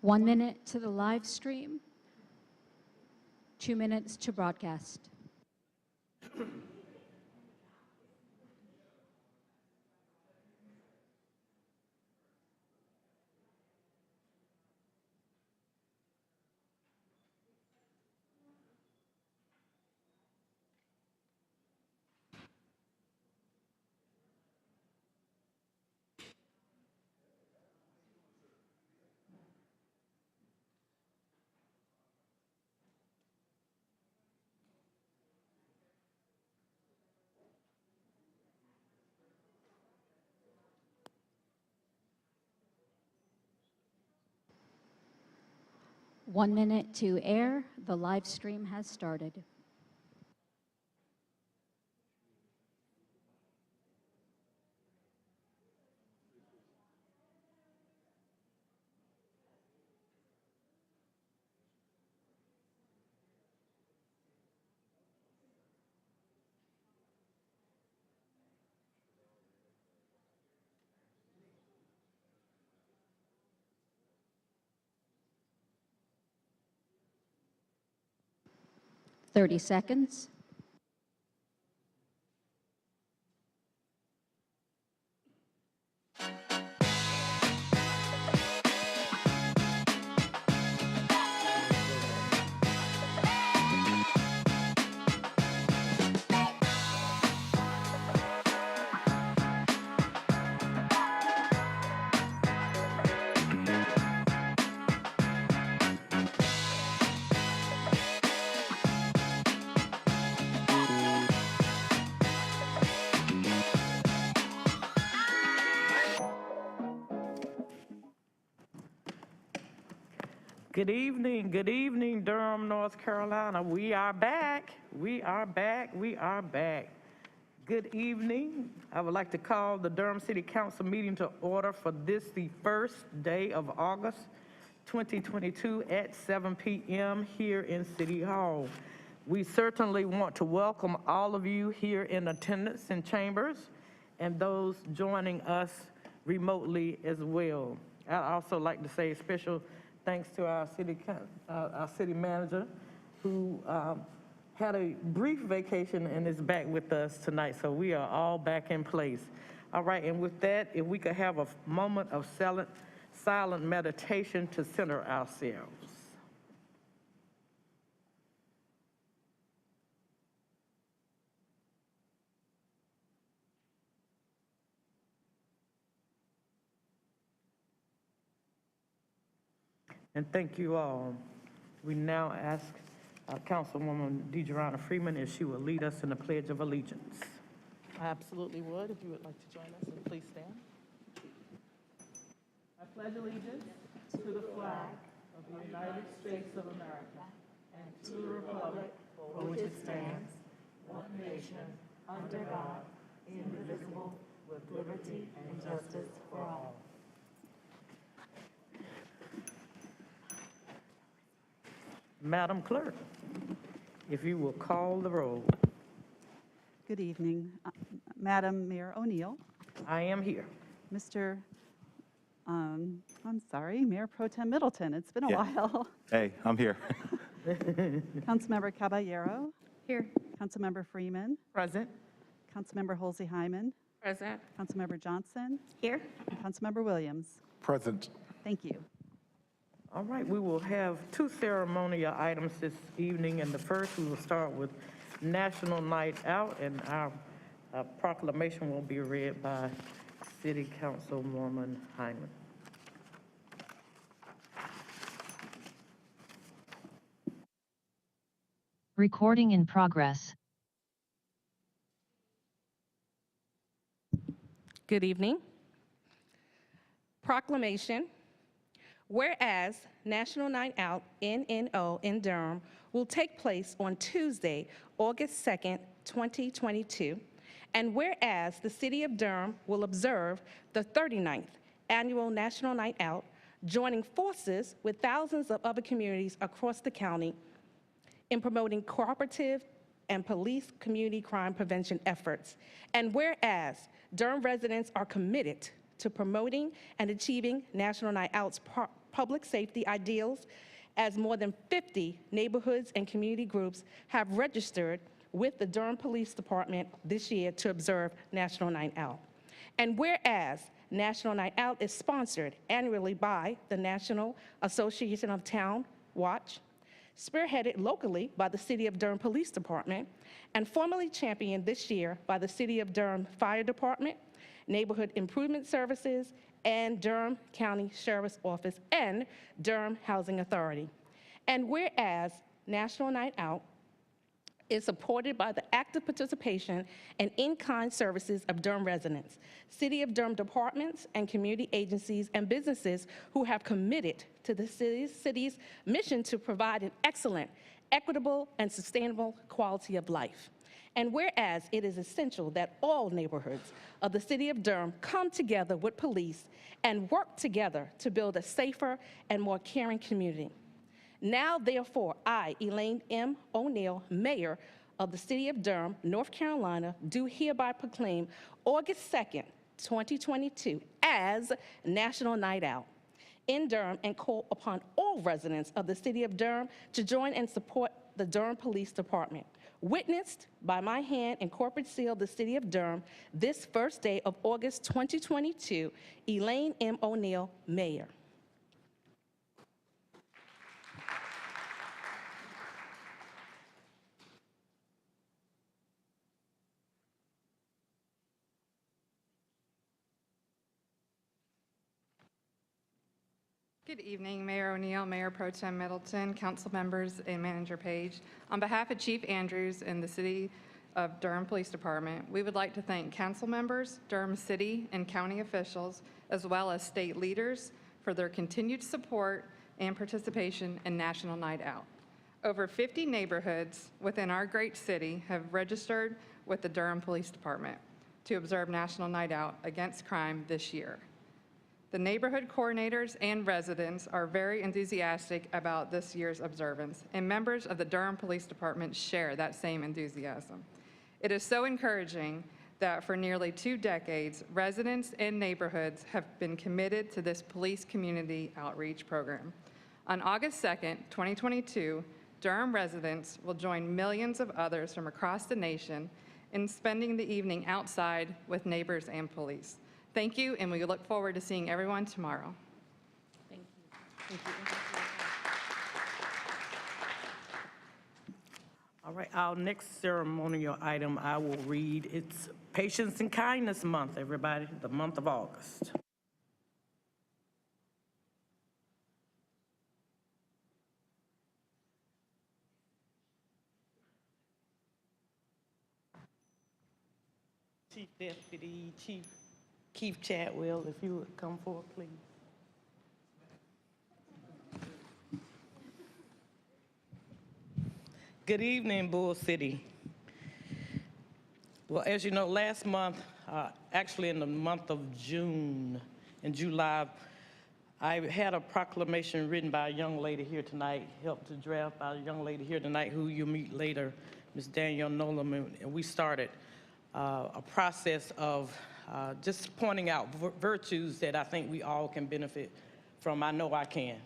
1 minute to the live stream, 2 minutes to broadcast. One minute to air. The live stream has started. Thirty seconds. Good evening, Durham, North Carolina. We are back. Good evening. I would like to call the Durham City Council meeting to order for this, the first day of August 2022 at 7 p.m. here in City Hall. We certainly want to welcome all of you here in attendance in chambers and those joining us remotely as well. I'd also like to say special thanks to our city manager, who had a brief vacation and is back with us tonight. So we are all back in place. All right, and with that, if we could have a moment of silent meditation to center ourselves. And thank you all. We now ask Councilwoman DeJarana Freeman if she will lead us in the Pledge of Allegiance. I absolutely would. If you would like to join us, and please stand. I pledge allegiance to the flag of the United States of America and to the republic for which it stands, one nation, under God, indivisible, with liberty and justice for all. Madam Clerk, if you will call the roll. Good evening. Madam Mayor O'Neill. I am here. Mr. I'm sorry, Mayor Pro Tem Middleton. It's been a while. Hey, I'm here. Councilmember Caballero. Here. Councilmember Freeman. Present. Councilmember Holsey-Hyman. Present. Councilmember Johnson. Here. Councilmember Williams. Present. Thank you. All right, we will have two ceremonial items this evening, and the first we will start with National Night Out, and our proclamation will be read by City Councilwoman Hyman. Recording in progress. Good evening. Proclamation. Whereas National Night Out, NNO, in Durham will take place on Tuesday, August 2nd, 2022, and whereas the City of Durham will observe the 39th Annual National Night Out, joining forces with thousands of other communities across the county in promoting cooperative and police community crime prevention efforts, and whereas Durham residents are committed to promoting and achieving National Night Out's public safety ideals, as more than 50 neighborhoods and community groups have registered with the Durham Police Department this year to observe National Night Out. And whereas National Night Out is sponsored annually by the National Association of Town Watch, spearheaded locally by the City of Durham Police Department, and formally championed this year by the City of Durham Fire Department, Neighborhood Improvement Services, and Durham County Sheriff's Office and Durham Housing Authority. And whereas National Night Out is supported by the active participation and in-kind services of Durham residents, City of Durham departments and community agencies and businesses who have committed to the city's mission to provide an excellent, equitable, and sustainable quality of life. And whereas it is essential that all neighborhoods of the City of Durham come together with police and work together to build a safer and more caring community. Now, therefore, I, Elaine M. O'Neill, Mayor of the City of Durham, North Carolina, do hereby proclaim August 2nd, 2022 as National Night Out in Durham and call upon all residents of the City of Durham to join and support the Durham Police Department. Witnessed by my hand and corporate seal of the City of Durham this first day of August 2022, Elaine M. O'Neill, Mayor. Good evening, Mayor O'Neill, Mayor Pro Tem Middleton, council members, and Manager Page. On behalf of Chief Andrews and the City of Durham Police Department, we would like to thank council members, Durham City and county officials, as well as state leaders for their continued support and participation in National Night Out. Over 50 neighborhoods within our great city have registered with the Durham Police Department to observe National Night Out against crime this year. The neighborhood coordinators and residents are very enthusiastic about this year's observance, and members of the Durham Police Department share that same enthusiasm. It is so encouraging that for nearly 2 decades, residents and neighborhoods have been committed to this police community outreach program. On August 2nd, 2022, Durham residents will join millions of others from across the nation in spending the evening outside with neighbors and police. Thank you, and we look forward to seeing everyone tomorrow. Thank you. Thank you. All right, our next ceremonial item I will read. It's Patience and Kindness Month, everybody, the month of August. Chief Deputy, Chief Keith Chadwell, if you would come forward, please. Good evening, Bull City. Well, as you know, last month, actually in the month of June and July, I had a proclamation written by a young lady here tonight, helped to draft by a young lady here tonight who you'll meet later, Ms. Danielle Nolan, and we started a process of just pointing out virtues that I think we all can benefit from. I know I can.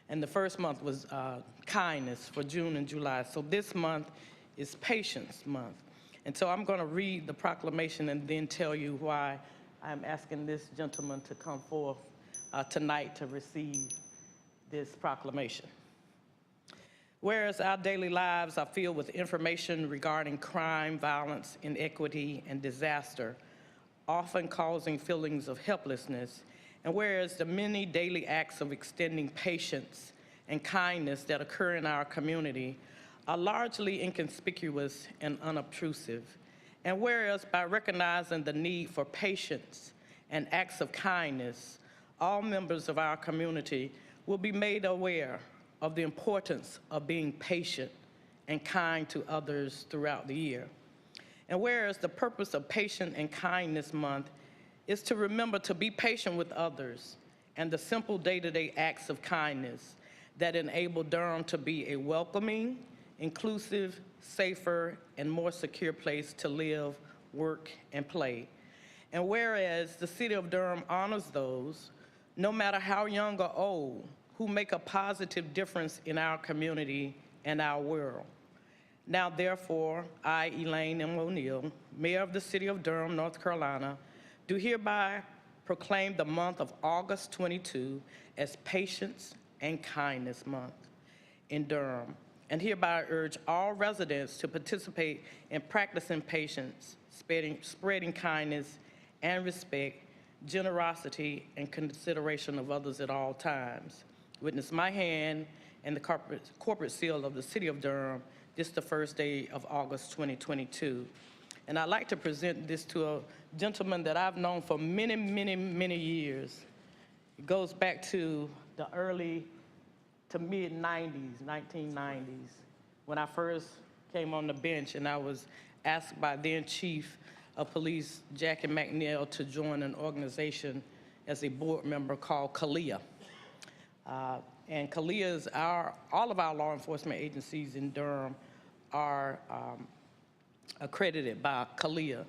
And the first month was kindness for June and July. So this month is Patience Month. And so I'm going to read the proclamation and then tell you why I'm asking this gentleman to come forth tonight to receive this proclamation. Whereas our daily lives are filled with information regarding crime, violence, inequity, and disaster, often causing feelings of helplessness, and whereas the many daily acts of extending patience and kindness that occur in our community are largely inconspicuous and unobtrusive, and whereas by recognizing the need for patience and acts of kindness, all members of our community will be made aware of the importance of being patient and kind to others throughout the year. And whereas the purpose of Patient and Kindness Month is to remember to be patient with others and the simple day-to-day acts of kindness that enable Durham to be a welcoming, inclusive, safer, and more secure place to live, work, and play. And whereas the City of Durham honors those, no matter how young or old, who make a positive difference in our community and our world. Now, therefore, I, Elaine M. O'Neill, Mayor of the City of Durham, North Carolina, do hereby proclaim the month of August 22 as Patience and Kindness Month in Durham, and hereby urge all residents to participate in practicing patience, spreading kindness and respect, generosity, and consideration of others at all times. Witness my hand and the corporate seal of the City of Durham, this the first day of August 2022. And I'd like to present this to a gentleman that I've known for many, many, many years. It goes back to the early to mid-90s, 1990s, when I first came on the bench and I was asked by then Chief of Police Jackie McNeil to join an organization as a board member called CALEA. And CALEA is all of our law enforcement agencies in Durham are accredited by CALEA.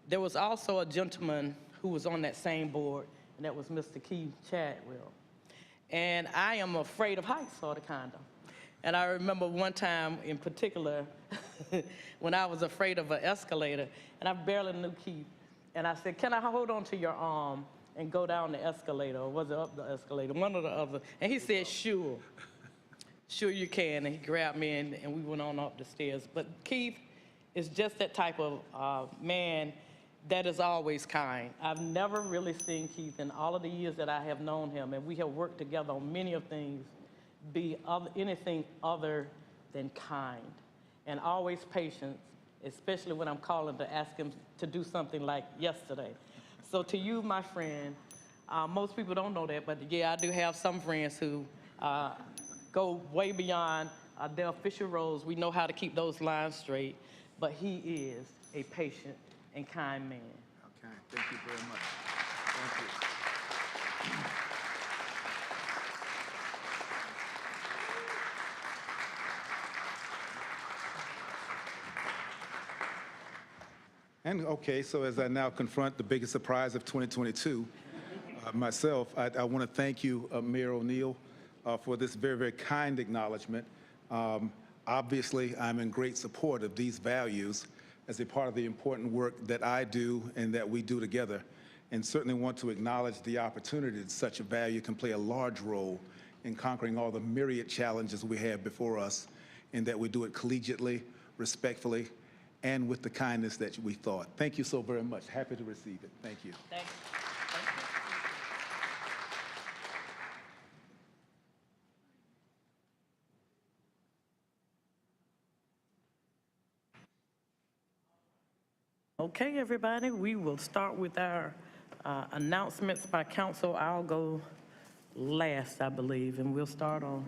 There was also a gentleman who was on that same board, and that was Mr. Keith Chadwell. And I am afraid of heights, sort of, kind of. And I remember one time in particular when I was afraid of an escalator, and I barely knew Keith. And I said, can I hold on to your arm and go down the escalator, or was it up the escalator, one or the other? And he said, sure. Sure you can. And he grabbed me, and we went on up the stairs. But Keith is just that type of man that is always kind. I've never really seen Keith in all of the years that I have known him, and we have worked together on many of things, be anything other than kind, and always patient, especially when I'm calling to ask him to do something like yesterday. So to you, my friend, most people don't know that, but yeah, I do have some friends who go way beyond their official roles. We know how to keep those lines straight, but he is a patient and kind man. Okay, thank you very much. Thank you. And okay, so as I now confront the biggest surprise of 2022, myself, I want to thank you, Mayor O'Neill, for this very, very kind acknowledgement. Obviously, I'm in great support of these values as a part of the important work that I do and that we do together, and certainly want to acknowledge the opportunity that such a value can play a large role in conquering all the myriad challenges we have before us, and that we do it collegiately, respectfully, and with the kindness that we thought. Thank you so very much. Happy to receive it. Thank you. Thank you. Thank you. Okay, everybody, we will start with our announcements by council. I'll go last, I believe, and we'll start on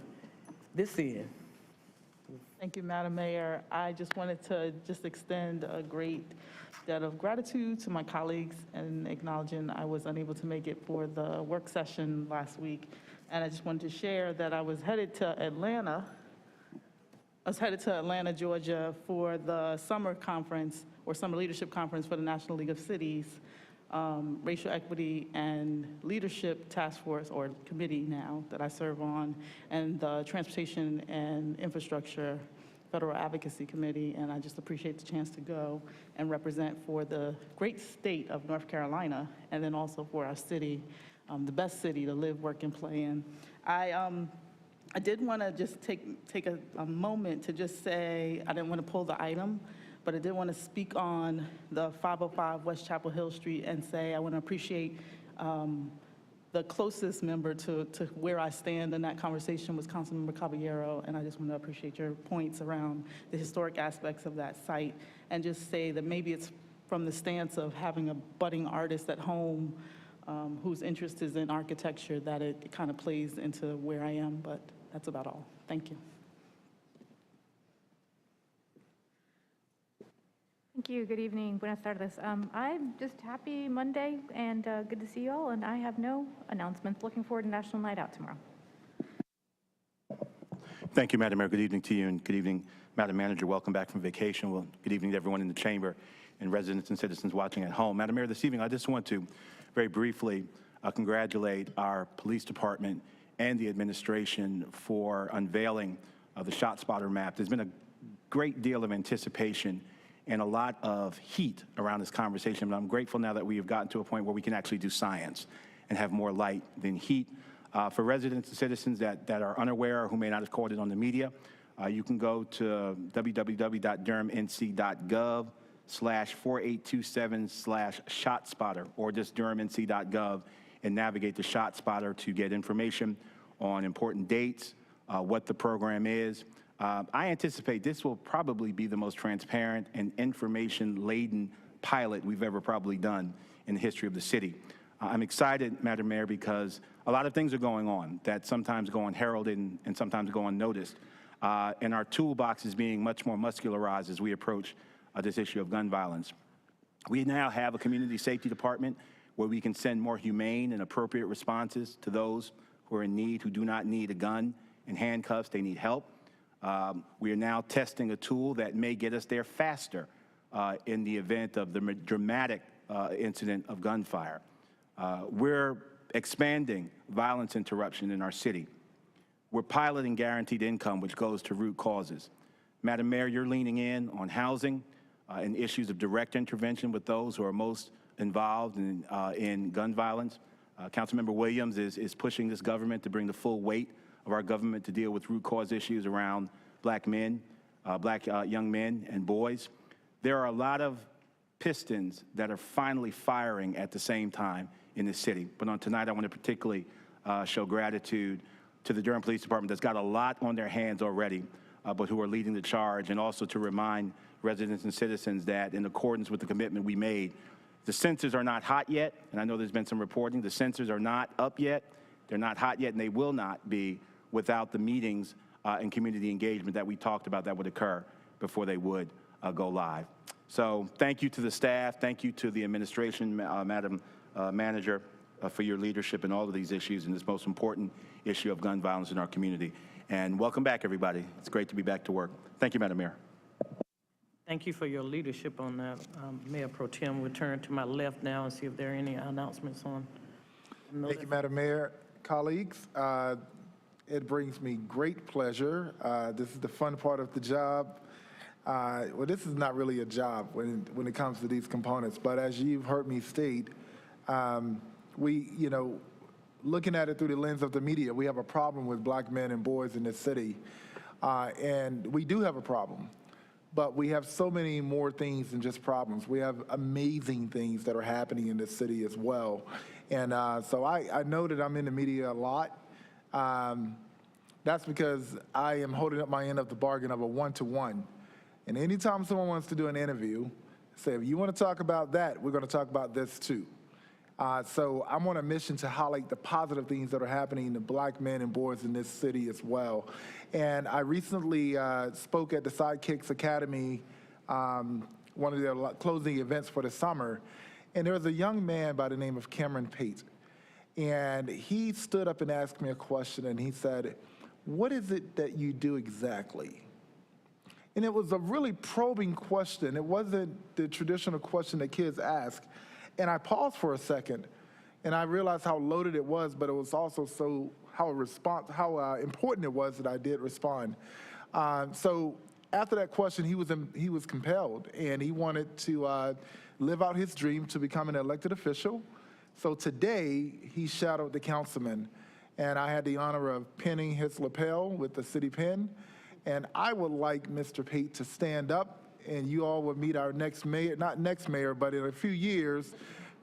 this end. Thank you, Madam Mayor. I just wanted to extend a great debt of gratitude to my colleagues and acknowledging I was unable to make it for the work session last week. And I just wanted to share that I was headed to Atlanta, Georgia for the summer conference or summer leadership conference for the National League of Cities, Racial Equity and Leadership Task Force, or committee now that I serve on, and the Transportation and Infrastructure Federal Advocacy Committee. And I just appreciate the chance to go and represent for the great state of North Carolina, and then also for our city, the best city to live, work, and play in. I did want to just take a moment to just say, I didn't want to pull the item, but I did want to speak on the 505 West Chapel Hill Street and say I want to appreciate the closest member to where I stand in that conversation was Councilmember Caballero, and I just want to appreciate your points around the historic aspects of that site, and just say that maybe it's from the stance of having a budding artist at home whose interest is in architecture that it kind of plays into where I am, but that's about all. Thank you. Thank you. Good evening. Buenas tardes. I'm just happy Monday and good to see you all. And I have no announcements. Looking forward to National Night Out tomorrow. Thank you, Madam Mayor. Good evening to you, and good evening, Madam Manager. Welcome back from vacation. Well, good evening to everyone in the chamber and residents and citizens watching at home. Madam Mayor, this evening I just want to very briefly congratulate our police department and the administration for unveiling the ShotSpotter map. There's been a great deal of anticipation and a lot of heat around this conversation, but I'm grateful now that we have gotten to a point where we can actually do science and have more light than heat. For residents and citizens that are unaware or who may not have caught it on the media, you can go to www.durhamnc.gov/4827/ShotSpotter or just durhamnc.gov and navigate to ShotSpotter to get information on important dates, what the program is. I anticipate this will probably be the most transparent and information-laden pilot we've ever probably done in the history of the city. I'm excited, Madam Mayor, because a lot of things are going on that sometimes go unheralded and sometimes go unnoticed. And our toolbox is being much more muscularized as we approach this issue of gun violence. We now have a community safety department where we can send more humane and appropriate responses to those who are in need, who do not need a gun and handcuffs. They need help. We are now testing a tool that may get us there faster in the event of the dramatic incident of gunfire. We're expanding violence interruption in our city. We're piloting guaranteed income, which goes to root causes. Madam Mayor, you're leaning in on housing and issues of direct intervention with those who are most involved in gun violence. Councilmember Williams is pushing this government to bring the full weight of our government to deal with root cause issues around black men, young men and boys. There are a lot of pistons that are finally firing at the same time in the city. But on tonight, I want to particularly show gratitude to the Durham Police Department that's got a lot on their hands already, but who are leading the charge, and also to remind residents and citizens that in accordance with the commitment we made, the sensors are not hot yet, and I know there's been some reporting. The sensors are not up yet. They're not hot yet, and they will not be without the meetings and community engagement that we talked about that would occur before they would go live. So thank you to the staff. Thank you to the administration, Madam Manager, for your leadership in all of these issues and this most important issue of gun violence in our community. And welcome back, everybody. It's great to be back to work. Thank you, Madam Mayor. Thank you for your leadership on that, Mayor Pro Tem. We'll turn to my left now and see if there are any announcements on. Thank you, Madam Mayor. Colleagues, it brings me great pleasure. This is the fun part of the job. Well, this is not really a job when it comes to these components, but as you've heard me state, looking at it through the lens of the media, we have a problem with black men and boys in this city, and we do have a problem. But we have so many more things than just problems. We have amazing things that are happening in this city as well. And so I know that I'm in the media a lot. That's because I am holding up my end of the bargain of a one-to-one. And anytime someone wants to do an interview, say, if you want to talk about that, we're going to talk about this too. So I'm on a mission to highlight the positive things that are happening to black men and boys in this city as well. And I recently spoke at the Sidekicks Academy, one of their closing events for the summer, and there was a young man by the name of Cameron Pate. And he stood up and asked me a question, and he said, "What is it that you do exactly?" And it was a really probing question. It wasn't the traditional question that kids ask. And I paused for a second, and I realized how loaded it was, but it was also how important it was that I did respond. So after that question, he was compelled, and he wanted to live out his dream to become an elected official. So today, he shadowed the councilman, and I had the honor of pinning his lapel with the city pin. And I would like Mr. Pate to stand up, and you all will meet our next mayor, not next mayor, but in a few years.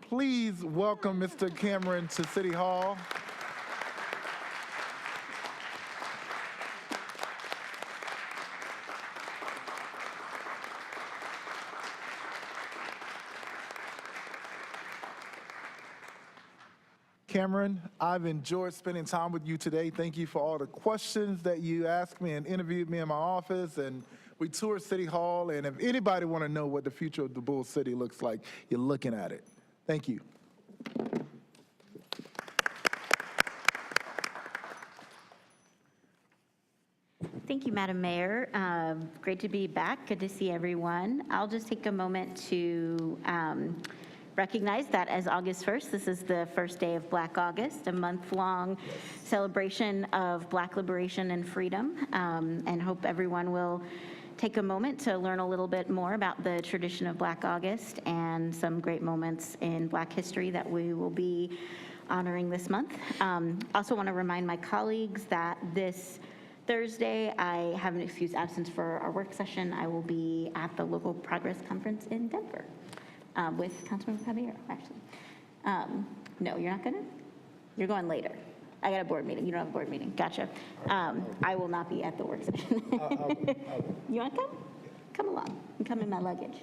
Please welcome Mr. Cameron to City Hall. Cameron, I've enjoyed spending time with you today. Thank you for all the questions that you asked me and interviewed me in my office, and we toured City Hall. And if anybody want to know what the future of the Bull City looks like, you're looking at it. Thank you. Thank you, Madam Mayor. Great to be back. Good to see everyone. I'll just take a moment to recognize that as August 1st, this is the first day of Black August, a month-long celebration of Black liberation and freedom, and hope everyone will take a moment to learn a little bit more about the tradition of Black August and some great moments in Black history that we will be honoring this month. Also want to remind my colleagues that this Thursday, I have an excused absence for our work session. I will be at the Local Progress Conference in Denver with Councilmember Caballero, actually. No, you're not gonna? You're going later. I got a board meeting. You don't have a board meeting. Gotcha. I will not be at the work session. You want to come? Come along and come in my luggage.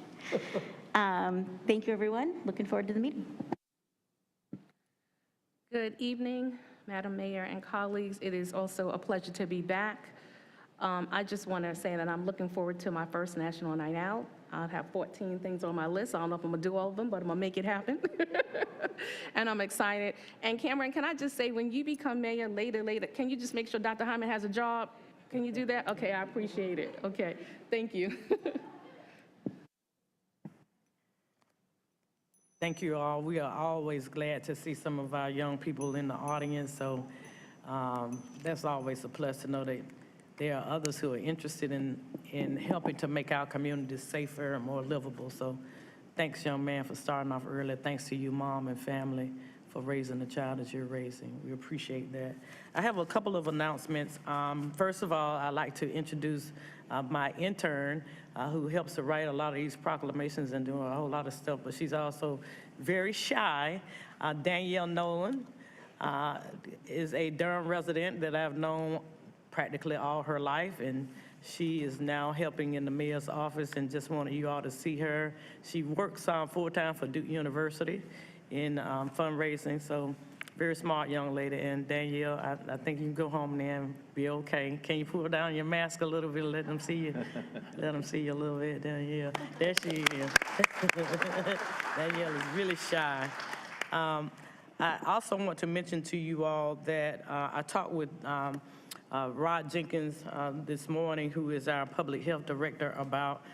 Thank you, everyone. Looking forward to the meeting. Good evening, Madam Mayor and colleagues. It is also a pleasure to be back. I just want to say that I'm looking forward to my first National Night Out. I have 14 things on my list. I don't know if I'm going to do all of them, but I'm going to make it happen. And I'm excited. And Cameron, can I just say, when you become mayor later, can you just make sure Dr. Hyman has a job? Can you do that? Okay, I appreciate it. Okay, thank you. Thank you all. We are always glad to see some of our young people in the audience, so that's always a plus to know that there are others who are interested in helping to make our communities safer and more livable. So thanks, young man, for starting off early. Thanks to you, mom and family, for raising the child that you're raising. We appreciate that. I have a couple of announcements. First of all, I'd like to introduce my intern, who helps to write a lot of these proclamations and doing a whole lot of stuff, but she's also very shy. Danielle Nolan is a Durham resident that I've known practically all her life, and she is now helping in the mayor's office, and just wanted you all to see her. She works full-time for Duke University in fundraising, so very smart young lady. And Danielle, I think you can go home now and be okay. Can you pull down your mask a little bit, let them see you? Let them see you a little bit, Danielle. There she is. Danielle is really shy. I also want to mention to you all that I talked with Rod Jenkins this morning, who is our public health director, about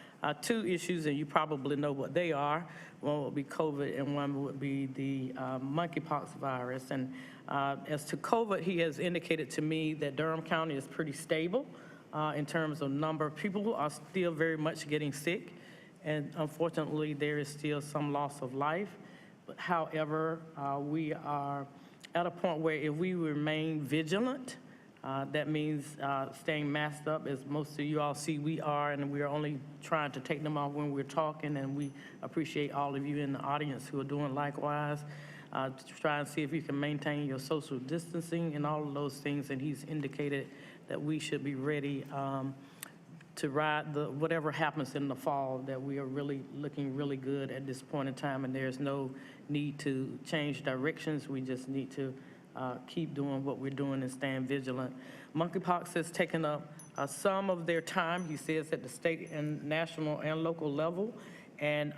two issues, and you probably know what they are. One would be COVID, and one would be the monkeypox virus. And as to COVID, he has indicated to me that Durham County is pretty stable in terms of number of people who are still very much getting sick, and unfortunately, there is still some loss of life. But however, we are at a point where if we remain vigilant, that means staying masked up, as most of you all see we are, and we are only trying to take them off when we're talking, and we appreciate all of you in the audience who are doing likewise, to try and see if you can maintain your social distancing and all of those things. And he's indicated that we should be ready to ride whatever happens in the fall, that we are really looking really good at this point in time, and there's no need to change directions. We just need to keep doing what we're doing and staying vigilant. Monkeypox has taken up some of their time, he says, at the state and national and local level, and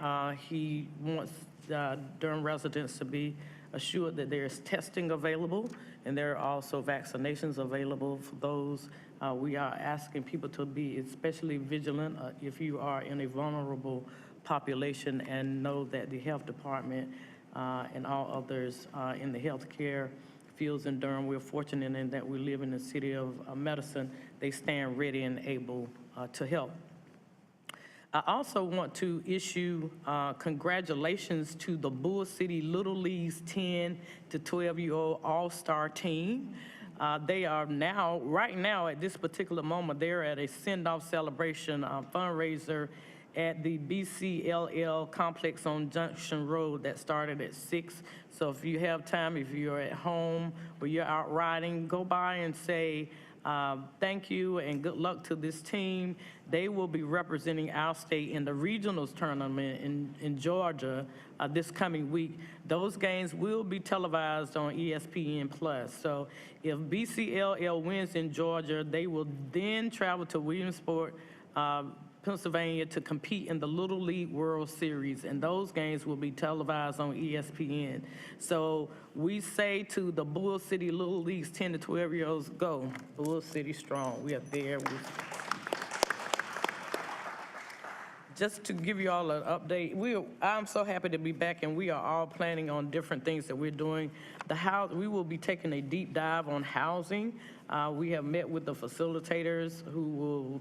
he wants Durham residents to be assured that there's testing available, and there are also vaccinations available for those. We are asking people to be especially vigilant if you are in a vulnerable population, and know that the health department and all others in the healthcare fields in Durham, we're fortunate in that we live in the city of medicine. They stand ready and able to help. I also want to issue congratulations to the Bull City Little League's 10 to 12-year-old all-star team. They are now, right now at this particular moment, they're at a send-off celebration fundraiser at the BCLL complex on Junction Road that started at 6. So if you have time, if you're at home or you're out riding, go by and say thank you and good luck to this team. They will be representing our state in the regionals tournament in Georgia this coming week. Those games will be televised on ESPN+. So if BCLL wins in Georgia, they will then travel to Williamsport, Pennsylvania, to compete in the Little League World Series, and those games will be televised on ESPN. So we say to the Bull City Little League's 10 to 12-year-olds, go, Bull City strong. We are there. just to give you all an update, I'm so happy to be back, and we are all planning on different things that we're doing. We will be taking a deep dive on housing. We have met with the facilitators who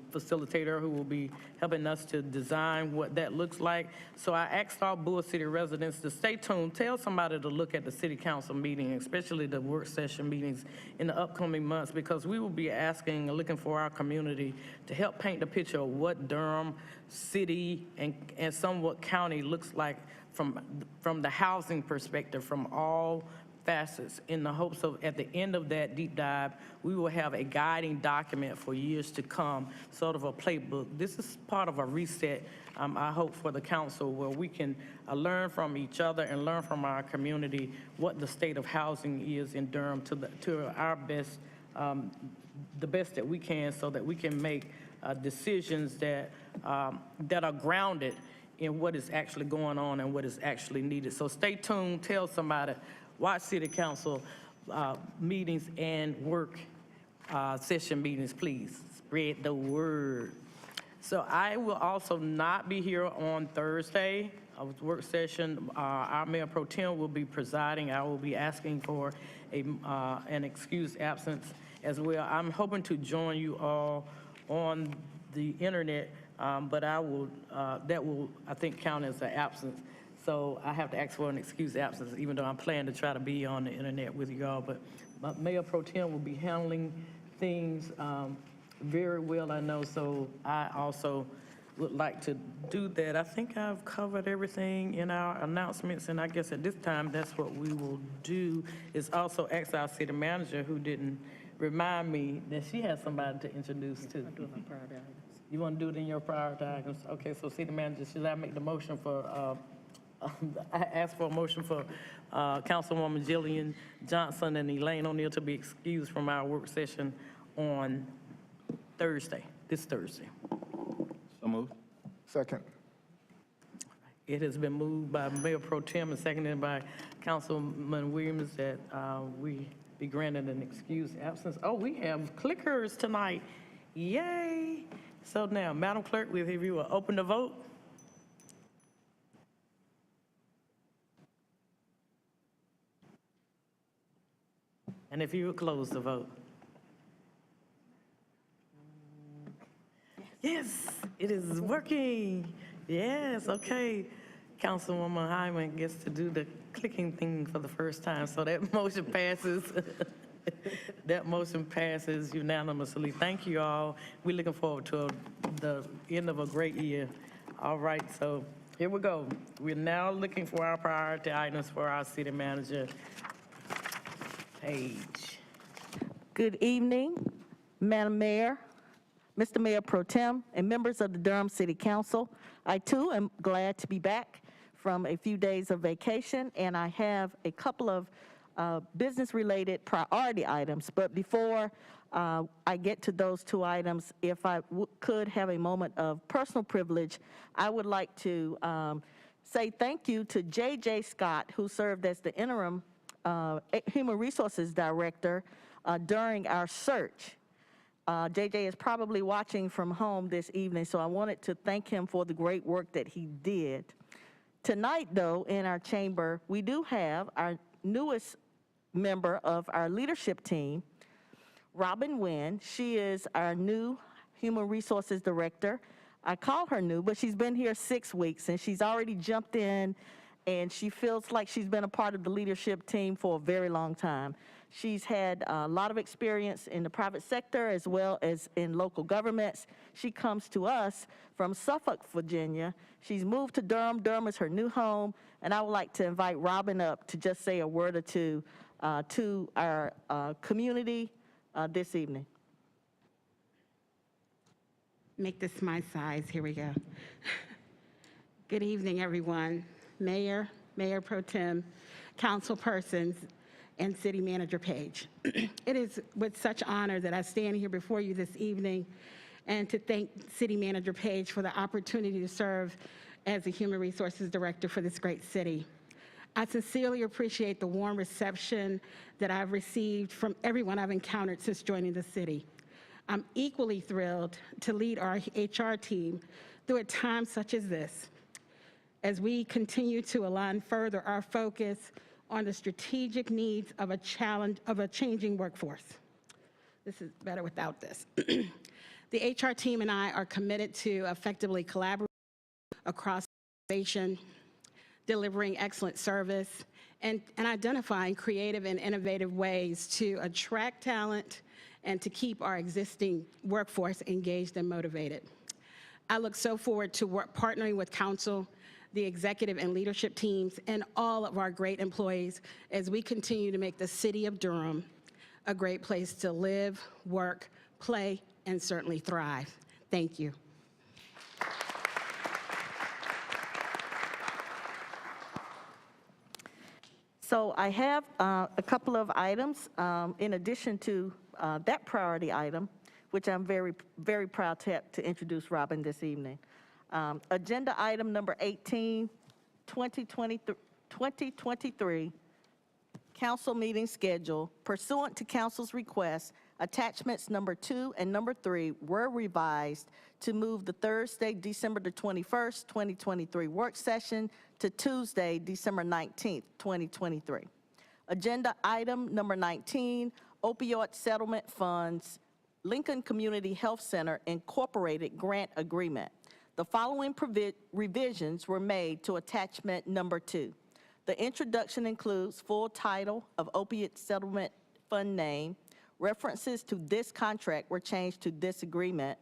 will be helping us to design what that looks like. So I asked all Bull City residents to stay tuned. Tell somebody to look at the city council meeting, especially the work session meetings in the upcoming months, because we will be looking for our community to help paint the picture of what Durham City and somewhat county looks like from the housing perspective, from all facets, in the hopes of at the end of that deep dive, we will have a guiding document for years to come, sort of a playbook. This is part of a reset, I hope, for the council, where we can learn from each other and learn from our community what the state of housing is in Durham to our best, the best that we can, so that we can make decisions that are grounded in what is actually going on and what is actually needed. So stay tuned, tell somebody, watch city council meetings and work session meetings, please. Spread the word. So I will also not be here on Thursday. Work session, our Mayor Pro Tem will be presiding. I will be asking for an excused absence as well. I'm hoping to join you all on the internet, but that will, I think, count as an absence. So I have to ask for an excused absence, even though I'm planning to try to be on the internet with you all. But Mayor Pro Tem will be handling things very well, I know. So I also would like to do that. I think I've covered everything in our announcements, and I guess at this time, that's what we will do, is also ask our city manager, who didn't remind me that she has somebody to introduce to. You want to do it in your priority items? Okay, so city manager, should I make the motion for, I asked for a motion for Councilwoman Jillian Johnson and Elaine O'Neill to be excused from our work session on this Thursday. So moved. Second. It has been moved by Mayor Pro Tem and seconded by Councilman Williams that we be granted an excused absence. Oh, we have clickers tonight. Yay. So now, Madam Clerk, if you will open the vote. And if you would close the vote. Yes, it is working. Yes, okay. Councilwoman Hyman gets to do the clicking thing for the first time, so that motion passes. That motion passes unanimously. Thank you all. We're looking forward to the end of a great year. All right, so here we go. We're now looking for our priority items for our city manager page. Good evening, Madam Mayor, Mr. Mayor Pro Tem, and members of the Durham City Council. I, too, am glad to be back from a few days of vacation, and I have a couple of business-related priority items. But before I get to those two items, if I could have a moment of personal privilege, I would like to say thank you to J.J. Scott, who served as the interim Human Resources Director during our search. JJ is probably watching from home this evening, so I wanted to thank him for the great work that he did. Tonight, though, in our chamber, we do have our newest member of our leadership team, Robin Nguyen. She is our new Human Resources Director. I call her new, but she's been here 6 weeks, and she's already jumped in, and she feels like she's been a part of the leadership team for a very long time. She's had a lot of experience in the private sector as well as in local governments. She comes to us from Suffolk, Virginia. She's moved to Durham. Durham is her new home, and I would like to invite Robin up to just say a word or two to our community this evening. Make this my size. Here we go. Good evening, everyone. Mayor, Mayor Pro Tem, council persons, and City Manager Page. It is with such honor that I stand here before you this evening and to thank City Manager Page for the opportunity to serve as a Human Resources Director for this great city. I sincerely appreciate the warm reception that I've received from everyone I've encountered since joining the city. I'm equally thrilled to lead our HR team through a time such as this, as we continue to align further our focus on the strategic needs of a changing workforce. This is better without this. The HR team and I are committed to effectively collaborate across the organization, delivering excellent service, and identifying creative and innovative ways to attract talent and to keep our existing workforce engaged and motivated. I look so forward to partnering with council, the executive and leadership teams, and all of our great employees as we continue to make the city of Durham a great place to live, work, play, and certainly thrive. Thank you. So I have a couple of items in addition to that priority item, which I'm very, very proud to introduce Robin this evening. Agenda item number 18, 2023, council meeting schedule. Pursuant to council's request, attachments number 2 and number 3 were revised to move the Thursday, December the 21st, 2023 work session to Tuesday, December 19th, 2023. Agenda item number 19, opioid settlement funds, Lincoln Community Health Center Incorporated grant agreement. The following revisions were made to attachment number 2. The introduction includes full title of opiate settlement fund name. References to this contract were changed to this agreement.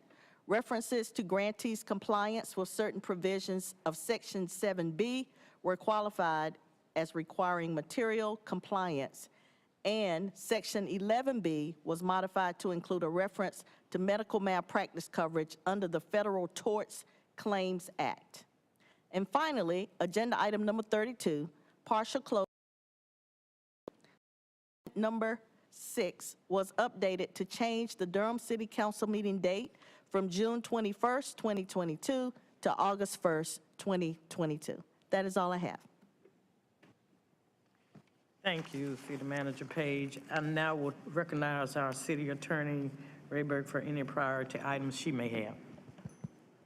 References to grantees' compliance with certain provisions of Section 7B were qualified as requiring material compliance. And Section 11B was modified to include a reference to medical malpractice coverage under the Federal Torts Claims Act. And finally, agenda item number 32, partial close. Number 6 was updated to change the Durham City Council meeting date from June 21st, 2022 to August 1st, 2022. That is all I have. Thank you, City Manager Page. I now will recognize our City Attorney, Rayberg, for any priority items she may have.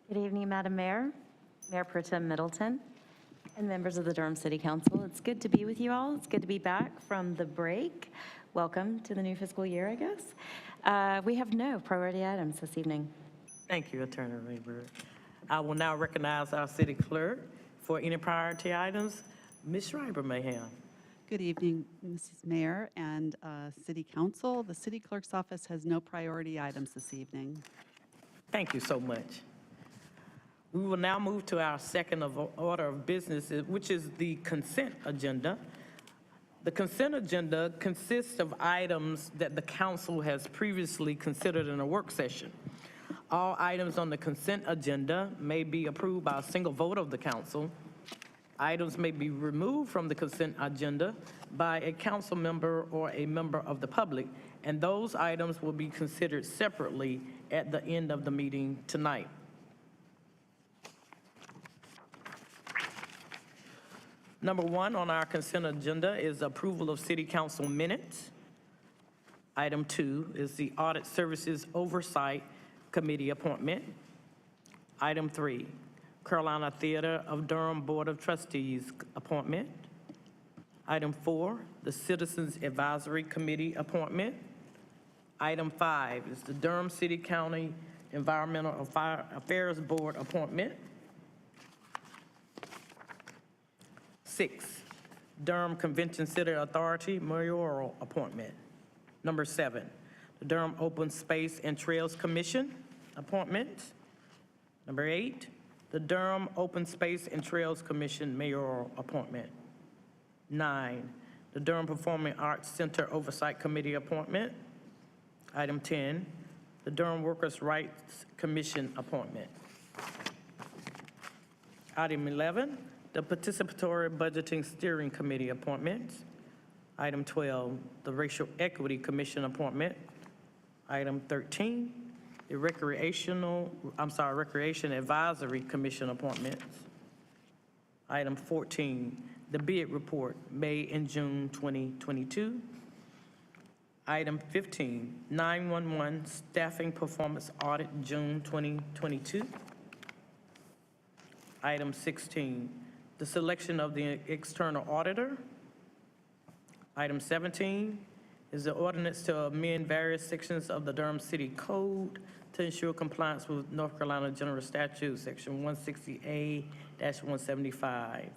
Good evening, Madam Mayor, Mayor Pro Tem Middleton, and members of the Durham City Council. It's good to be with you all. It's good to be back from the break. Welcome to the new fiscal year, I guess. We have no priority items this evening. Thank you, Attorney Rayberg. I will now recognize our City Clerk for any priority items Ms. Schreiber may have. Good evening, Mrs. Mayor and City Council. The City Clerk's office has no priority items this evening. Thank you so much. We will now move to our second order of business, which is the consent agenda. The consent agenda consists of items that the council has previously considered in a work session. All items on the consent agenda may be approved by a single vote of the council. Items may be removed from the consent agenda by a council member or a member of the public, and those items will be considered separately at the end of the meeting tonight. Number 1 on our consent agenda is approval of City Council minutes. Item 2 is the Audit Services Oversight Committee appointment. Item 3, Carolina Theater of Durham Board of Trustees appointment. Item 4, the Citizens Advisory Committee appointment. Item 5 is the Durham City County Environmental Affairs Board appointment. 6, Durham Convention Center Authority mayoral appointment. Number 7, the Durham Open Space and Trails Commission appointment. Number 8, the Durham Open Space and Trails Commission mayoral appointment. 9, the Durham Performing Arts Center Oversight Committee appointment. Item 10, the Durham Workers' Rights Commission appointment. Item 11, the Participatory Budgeting Steering Committee appointments. Item 12, the Racial Equity Commission appointment. Item 13, the Recreation Advisory Commission appointments. Item 14, the bid report, May and June 2022. Item 15, 911 Staffing Performance Audit, June 2022. Item 16, the selection of the external auditor. Item 17 is the ordinance to amend various sections of the Durham City Code to ensure compliance with North Carolina General Statute, Section 160A-175.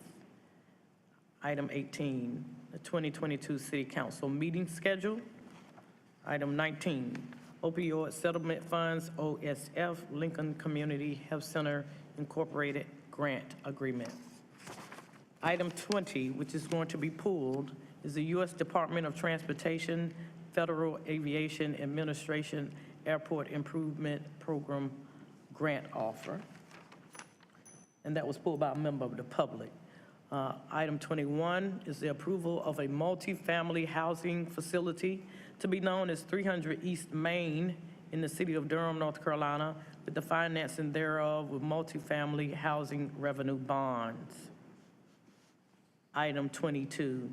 Item 18, the 2022 City Council meeting schedule. Item 19, opioid settlement funds, OSF, Lincoln Community Health Center Incorporated grant agreement. Item 20, which is going to be pulled, is the U.S. Department of Transportation Federal Aviation Administration Airport Improvement Program grant offer. And that was pulled by a member of the public. Item 21 is the approval of a multifamily housing facility to be known as 300 East Main in the city of Durham, North Carolina, with the financing thereof with multifamily housing revenue bonds. Item 22,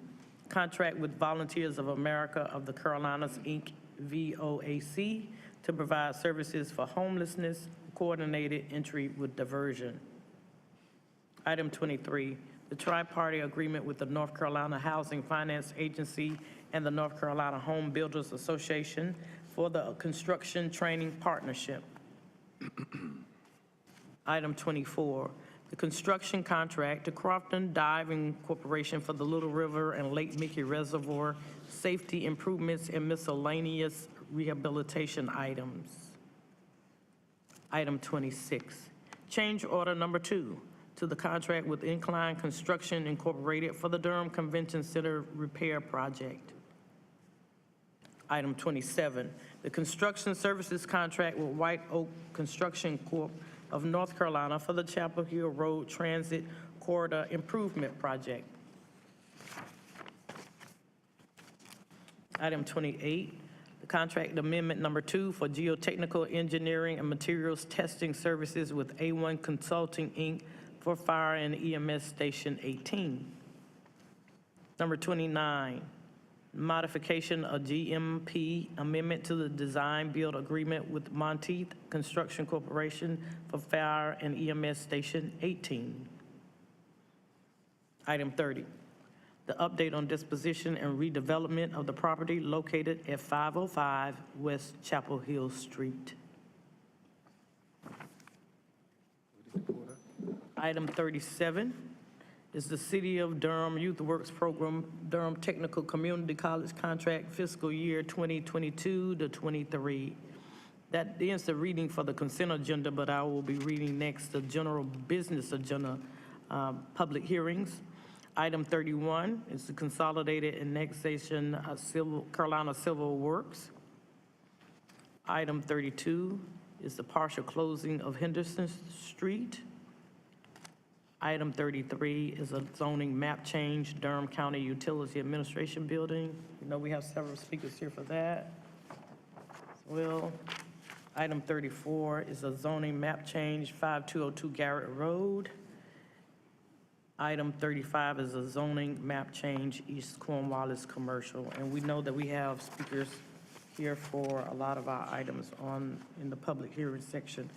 contract with Volunteers of America of the Carolinas, Inc., VOAC, to provide services for homelessness, coordinated entry with diversion. Item 23, the tri-party agreement with the North Carolina Housing Finance Agency and the North Carolina Home Builders Association for the construction training partnership. Item 24, the construction contract to Crofton Diving Corporation for the Little River and Lake Mickey Reservoir safety improvements and miscellaneous rehabilitation items. Item 26, change order number 2 to the contract with Incline Construction Incorporated for the Durham Convention Center repair project. Item 27, the construction services contract with White Oak Construction Corp. Of North Carolina for the Chapel Hill Road Transit Corridor Improvement Project. Item 28, the contract amendment number 2 for geotechnical engineering and materials testing services with A1 Consulting, Inc. for Fire and EMS Station 18. Number 29, modification of GMP amendment to the design build agreement with Monteith Construction Corporation for Fire and EMS Station 18. Item 30, the update on disposition and redevelopment of the property located at 505 West Chapel Hill Street. Item 37 is the City of Durham Youth Works Program, Durham Technical Community College contract fiscal year 2022 to 23. That ends the reading for the consent agenda, but I will be reading next the general business agenda public hearings. Item 31 is the Consolidated Annexation Carolina Civil Works. Item 32 is the partial closing of Henderson Street. Item 33 is a zoning map change, Durham County Utility Administration Building. You know we have several speakers here for that as well. Item 34 is a zoning map change, 5202 Garrett Road. Item 35 is a zoning map change, East Cornwallis Commercial. And we know that we have speakers here for a lot of our items in the public hearing section.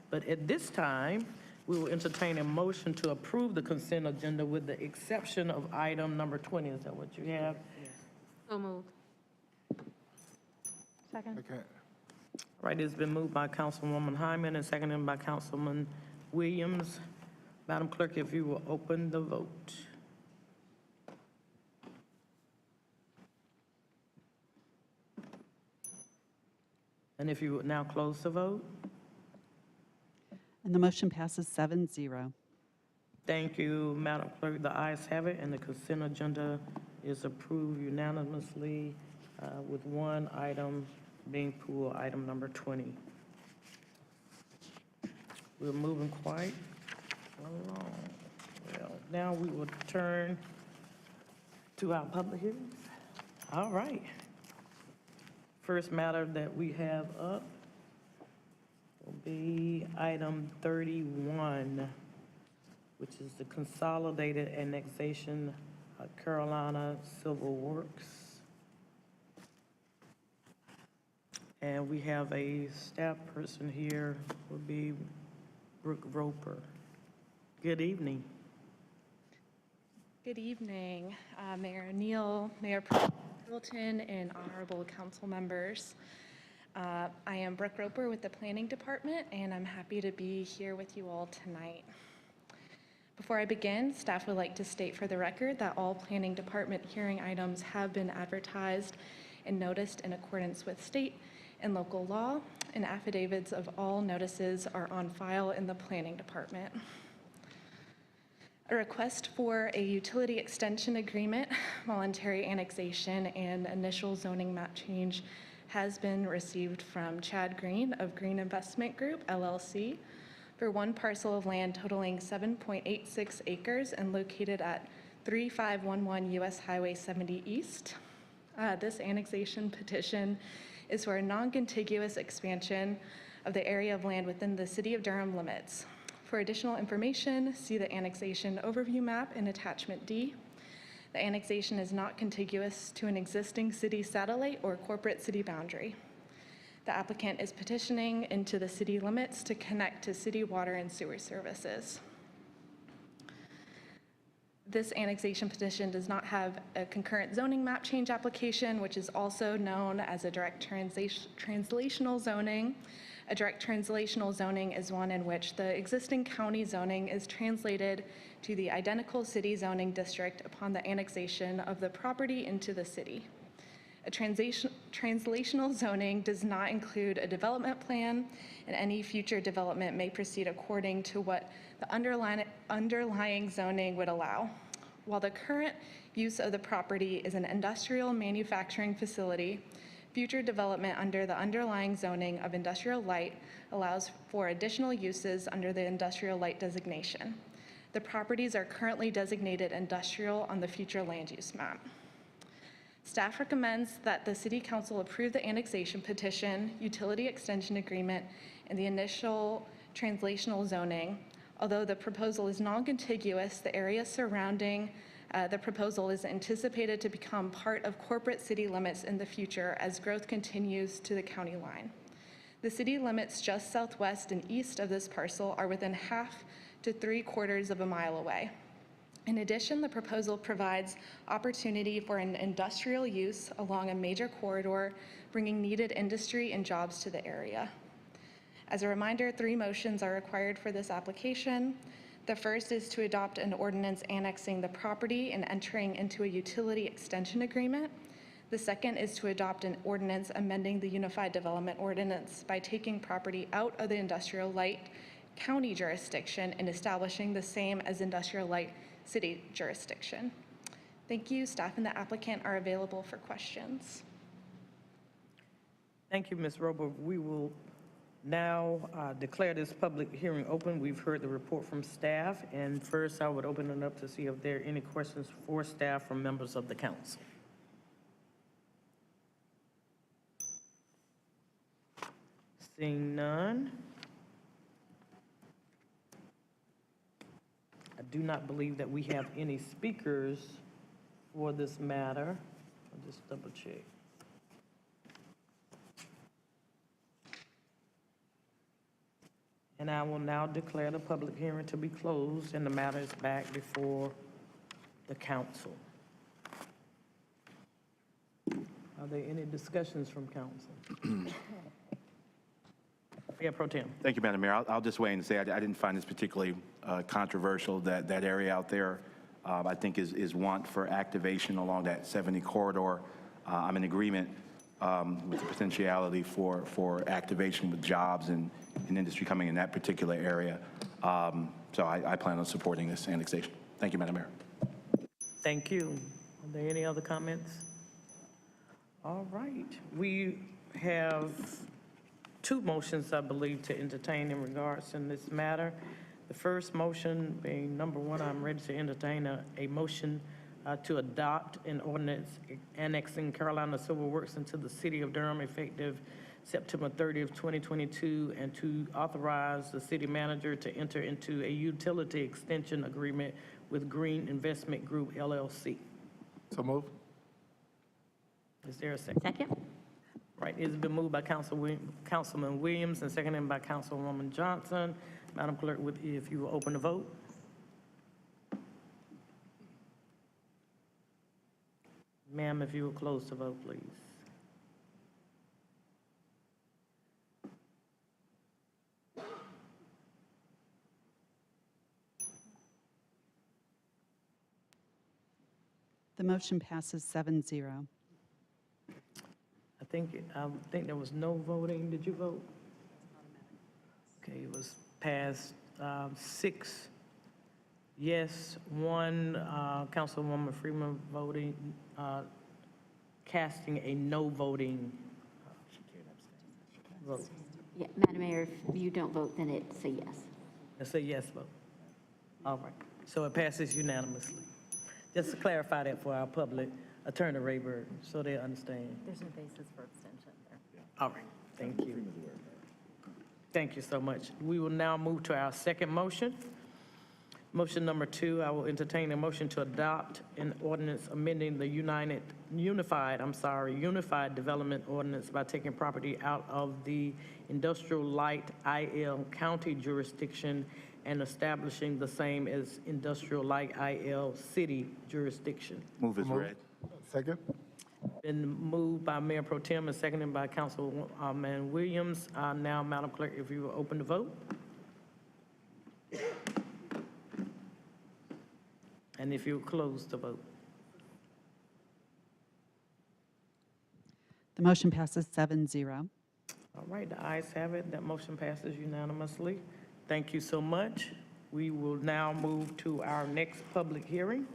But at this time, we will entertain a motion to approve the consent agenda with the exception of item number 20. Is that what you have? So moved. Second. Okay. All right, it's been moved by Councilwoman Hyman and seconded by Councilman Williams. Madam Clerk, if you will open the vote. And if you would now close the vote. And the motion passes 7-0. Thank you, Madam Clerk. The ayes have it, and the consent agenda is approved unanimously with one item being pulled, item number 20. We're moving quite along. Well, now we will turn to our public hearings. All right. First matter that we have up will be item 31, which is the Consolidated Annexation of Carolina Civil Works. And we have a staff person here, will be Brooke Roper. Good evening. Good evening, Mayor O'Neill, Mayor Pro Middleton, and honorable council members. I am Brooke Roper with the Planning Department, and I'm happy to be here with you all tonight. Before I begin, staff would like to state for the record that all Planning Department hearing items have been advertised and noticed in accordance with state and local law, and affidavits of all notices are on file in the Planning Department. A request for a utility extension agreement, voluntary annexation, and initial zoning map change has been received from Chad Green of Green Investment Group, LLC, for one parcel of land totaling 7.86 acres and located at 3511 US Highway 70 East. This annexation petition is for a non-contiguous expansion of the area of land within the City of Durham limits. For additional information, see the annexation overview map in Attachment D. The annexation is not contiguous to an existing city satellite or corporate city boundary. The applicant is petitioning into the city limits to connect to city water and sewer services. This annexation petition does not have a concurrent zoning map change application, which is also known as a direct translational zoning. A direct translational zoning is one in which the existing county zoning is translated to the identical city zoning district upon the annexation of the property into the city. A translational zoning does not include a development plan, and any future development may proceed according to what the underlying zoning would allow. While the current use of the property is an industrial manufacturing facility, future development under the underlying zoning of industrial light allows for additional uses under the industrial light designation. The properties are currently designated industrial on the future land use map. Staff recommends that the City Council approve the annexation petition, utility extension agreement, and the initial translational zoning. Although the proposal is non-contiguous, the area surrounding the proposal is anticipated to become part of corporate city limits in the future as growth continues to the county line. The city limits just southwest and east of this parcel are within 1/2 to 3/4 of a mile away. In addition, the proposal provides opportunity for an industrial use along a major corridor, bringing needed industry and jobs to the area. As a reminder, 3 motions are required for this application. The first is to adopt an ordinance annexing the property and entering into a utility extension agreement. The second is to adopt an ordinance amending the Unified Development Ordinance by taking property out of the industrial light county jurisdiction and establishing the same as industrial light city jurisdiction. Thank you. Staff and the applicant are available for questions. Thank you, Ms. Roper. We will now declare this public hearing open. We've heard the report from staff, and first I would open it up to see if there are any questions for staff from members of the council. Seeing none. I do not believe that we have any speakers for this matter. I'll just double check. And I will now declare the public hearing to be closed and the matter is back before the council. Are there any discussions from council? Mayor Pro Tem. Thank you, Madam Mayor. I'll just weigh in and say I didn't find this particularly controversial. That area out there, I think, is want for activation along that 70 corridor. I'm in agreement with the potentiality for activation with jobs and industry coming in that particular area. So I plan on supporting this annexation. Thank you, Madam Mayor. Thank you. Are there any other comments? All right. We have 2 motions, I believe, to entertain in regards to this matter. The first motion being number 1, I'm ready to entertain a motion to adopt an ordinance annexing Carolina Civil Works into the City of Durham effective September 30th, 2022, and to authorize the city manager to enter into a utility extension agreement with Green Investment Group, LLC. So move. Is there a second? Second. Right, it's been moved by Councilman Williams and seconded by Councilwoman Johnson. Madam Clerk, if you will open the vote. Ma'am, if you will close the vote, please. The motion passes 7-0. I think there was no voting. Did you vote? Okay, it was passed 6 yes, 1 Councilwoman Freeman voting, casting a no voting vote. Yeah, Madam Mayor, if you don't vote, then it's a yes. It's a yes vote. All right, so it passes unanimously. Just to clarify that for our public, Attorney Rayburn, so they understand. There's no basis for abstention there. All right, thank you. Thank you so much. We will now move to our second motion. Motion number 2, I will entertain a motion to adopt an ordinance amending the Unified Development Ordinance by taking property out of the Industrial Light IL County jurisdiction and establishing the same as Industrial Light IL City jurisdiction. Move as read. Second? Been moved by Mayor Pro Tem and seconded by Councilman Williams. Now, Madam Clerk, if you will open the vote. And if you will close the vote. The motion passes 7-0. All right, the ayes have it. That motion passes unanimously. Thank you so much. We will now move to our next public hearing,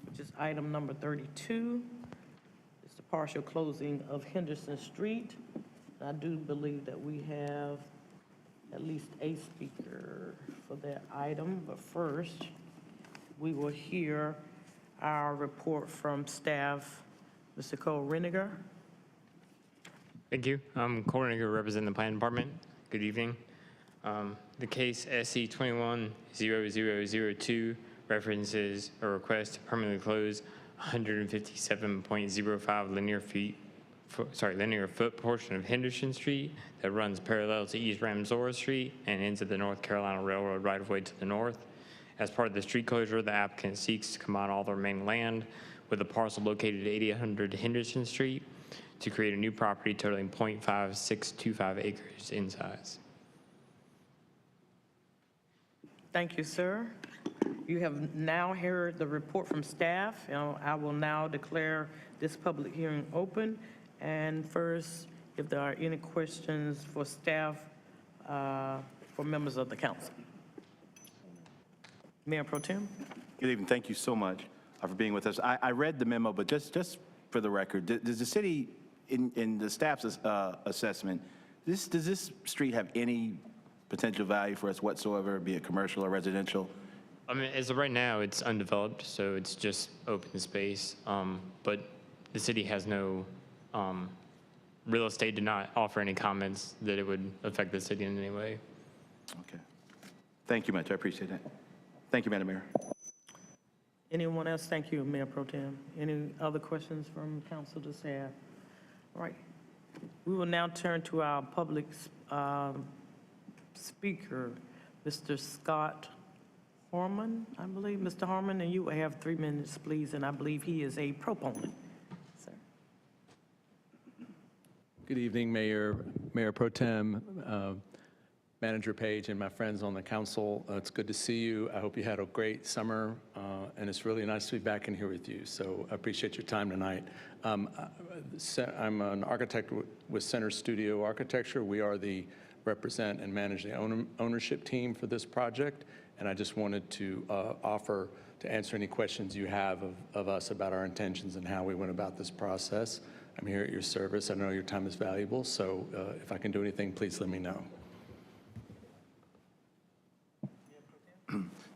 which is item number 32. It's the partial closing of Henderson Street. I do believe that we have at least a speaker for that item, but first, we will hear our report from staff. Mr. Cole Reniger. Thank you. I'm Cole Reniger, representing the Planning Department. Good evening. The case SC 21-0002 references a request to permanently close 157.05 linear foot portion of Henderson Street that runs parallel to East Ramsora Street and into the North Carolina Railroad right-of-way to the north. As part of the street closure, the applicant seeks to combine all the remaining land with a parcel located at 8800 Henderson Street to create a new property totaling 0.5625 acres in size. Thank you, sir. You have now heard the report from staff. I will now declare this public hearing open. And first, if there are any questions for staff, for members of the council. Mayor Pro Tem. Good evening. Thank you so much for being with us. I read the memo, but just for the record, does the city, in the staff's assessment, does this street have any potential value for us whatsoever, be it commercial or residential? I mean, as of right now, it's undeveloped, so it's just open space. But the city has no, real estate did not offer any comments that it would affect the city in any way. Okay. Thank you much. I appreciate that. Thank you, Madam Mayor. Anyone else? Thank you, Mayor Pro Tem. Any other questions from council to staff? All right. We will now turn to our public speaker, Mr. Scott Harmon, I believe. Mr. Harmon, and you will have 3 minutes, please, and I believe he is a proponent. Sir. Good evening, Mayor Pro Tem, Manager Page, and my friends on the council. It's good to see you. I hope you had a great summer, and it's really nice to be back in here with you. So I appreciate your time tonight. I'm an architect with Center Studio Architecture. We are the represent and manage the ownership team for this project, and I just wanted to offer to answer any questions you have of us about our intentions and how we went about this process. I'm here at your service. I know your time is valuable, so if I can do anything, please let me know.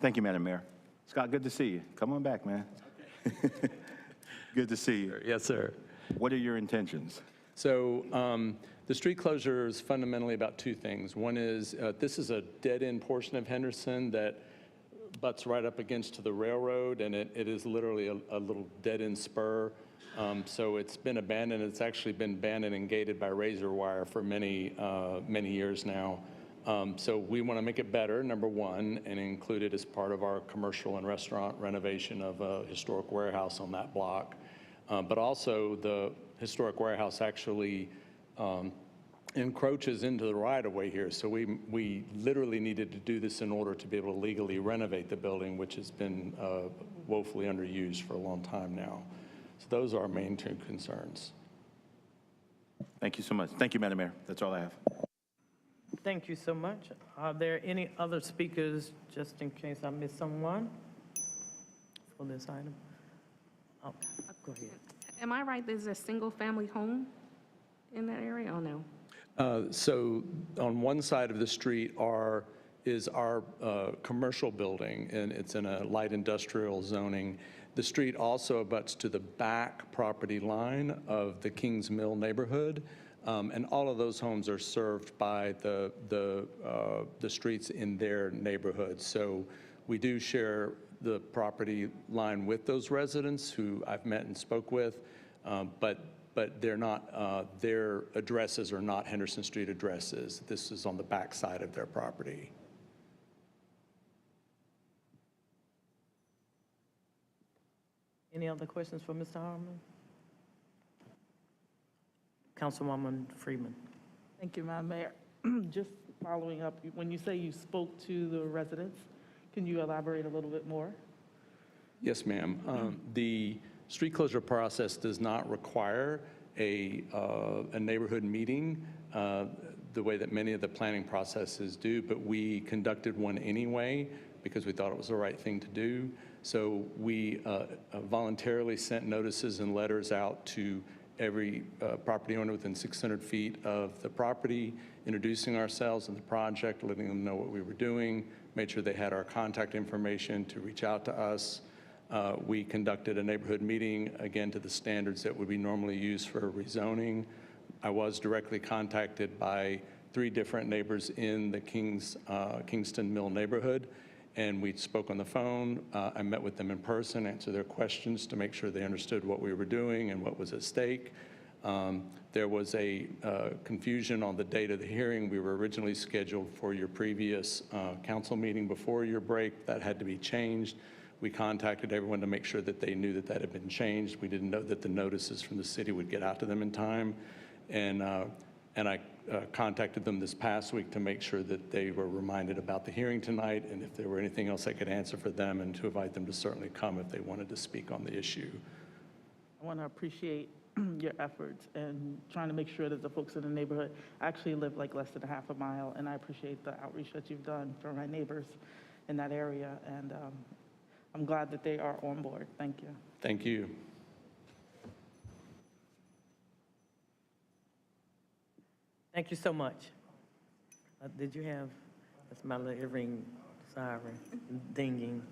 Thank you, Madam Mayor. Scott, good to see you. Come on back, man. Okay. Good to see you. Yes, sir. What are your intentions? So the street closure is fundamentally about 2 things. One is this is a dead-end portion of Henderson that butts right up against the railroad, and it is literally a little dead-end spur. So it's been abandoned. It's actually been abandoned and gated by razor wire for many years now. So we want to make it better, number one, and include it as part of our commercial and restaurant renovation of a historic warehouse on that block. but also the historic warehouse actually encroaches into the right-of-way here. So we literally needed to do this in order to be able to legally renovate the building, which has been woefully underused for a long time now. So those are our main two concerns. Thank you so much. Thank you, Madam Mayor. That's all I have. Thank you so much. Are there any other speakers, just in case I missed someone for this item? Okay, go ahead. Am I right, there's a single-family home in that area, or no? So on one side of the street is our commercial building, and it's in a light industrial zoning. The street also abuts to the back property line of the Kings Mill neighborhood, and all of those homes are served by the streets in their neighborhood. So we do share the property line with those residents who I've met and spoke with, but they're not, their addresses are not Henderson Street addresses. This is on the back side of their property. Any other questions for Mr. Harmon? Councilwoman Freeman. Thank you, Madam Mayor. Just following up, when you say you spoke to the residents, can you elaborate a little bit more? Yes, ma'am. The street closure process does not require a neighborhood meeting the way that many of the planning processes do, but we conducted one anyway because we thought it was the right thing to do. So we voluntarily sent notices and letters out to every property owner within 600 feet of the property, introducing ourselves and the project, letting them know what we were doing, made sure they had our contact information to reach out to us. We conducted a neighborhood meeting, again, to the standards that would be normally used for rezoning. I was directly contacted by 3 different neighbors in the Kingston Mill neighborhood, and we spoke on the phone. I met with them in person, answered their questions to make sure they understood what we were doing and what was at stake. There was a confusion on the date of the hearing. We were originally scheduled for your previous council meeting before your break. That had to be changed. We contacted everyone to make sure that they knew that that had been changed. We didn't know that the notices from the city would get out to them in time. And I contacted them this past week to make sure that they were reminded about the hearing tonight and if there were anything else I could answer for them, and to invite them to certainly come if they wanted to speak on the issue. I want to appreciate your efforts and trying to make sure that the folks in the neighborhood actually live like less than a half a mile, and I appreciate the outreach that you've done for my neighbors in that area, and I'm glad that they are on board. Thank you. Thank you. Thank you so much. Did you have, that's my little earring siren dinging.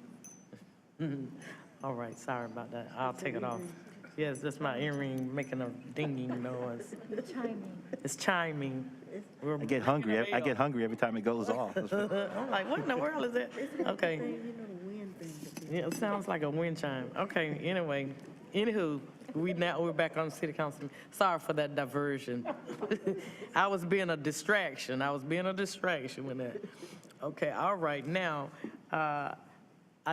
All right, sorry about that. I'll take it off. Yes, that's my earring making a dinging noise. It's chiming. It's chiming. I get hungry. I get hungry every time it goes off. I'm like, what in the world is that? Okay. Yeah, it sounds like a wind chime. Okay, anyway, anywho, we're back on the city council. Sorry for that diversion. I was being a distraction with that. Okay, all right, now, I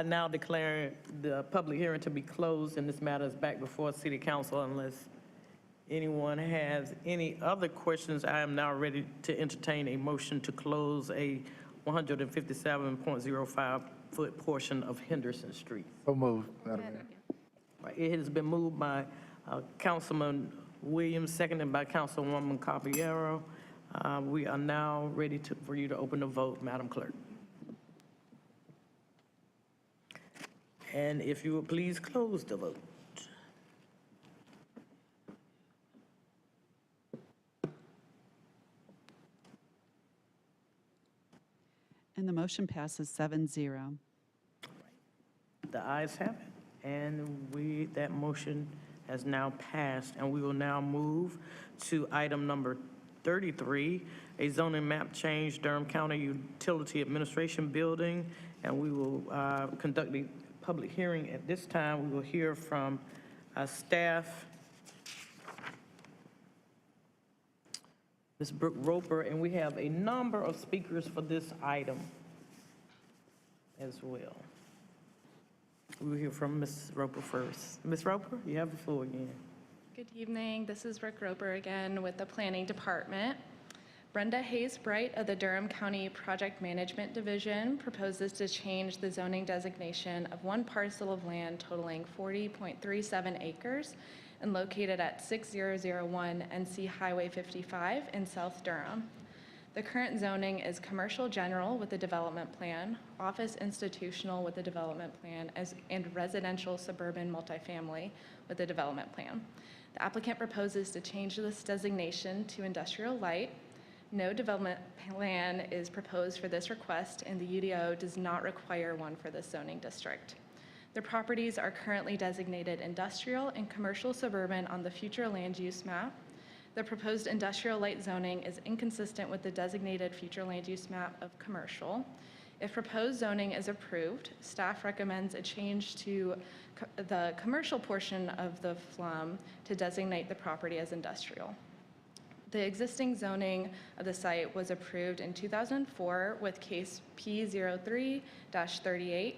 now declare the public hearing to be closed, and this matter is back before city council unless anyone has any other questions. I am now ready to entertain a motion to close a 157.05-foot portion of Henderson Street. So moved, Madam Mayor. Right, it has been moved by Councilman Williams, seconded by Councilwoman Caballero. We are now ready for you to open the vote, Madam Clerk. And if you would please close the vote. And the motion passes 7-0. The ayes have it, and that motion has now passed, and we will now move to item number 33, a zoning map change, Durham County Utility Administration Building, and we will conduct the public hearing. At this time, we will hear from staff, Ms. Brooke Roper, and we have a number of speakers for this item as well. We'll hear from Ms. Roper first. Ms. Roper, you have the floor again. Good evening. This is Rick Roper again with the Planning Department. Brenda Hayes Bright of the Durham County Project Management Division proposes to change the zoning designation of one parcel of land totaling 40.37 acres and located at 6001 NC Highway 55 in South Durham. The current zoning is commercial general with a development plan, office institutional with a development plan, and residential suburban multifamily with a development plan. The applicant proposes to change this designation to industrial light. No development plan is proposed for this request, and the UDO does not require one for this zoning district. The properties are currently designated industrial and commercial suburban on the future land use map. The proposed industrial light zoning is inconsistent with the designated future land use map of commercial. If proposed zoning is approved, staff recommends a change to the commercial portion of the FLUM to designate the property as industrial. The existing zoning of the site was approved in 2004 with case P03-38.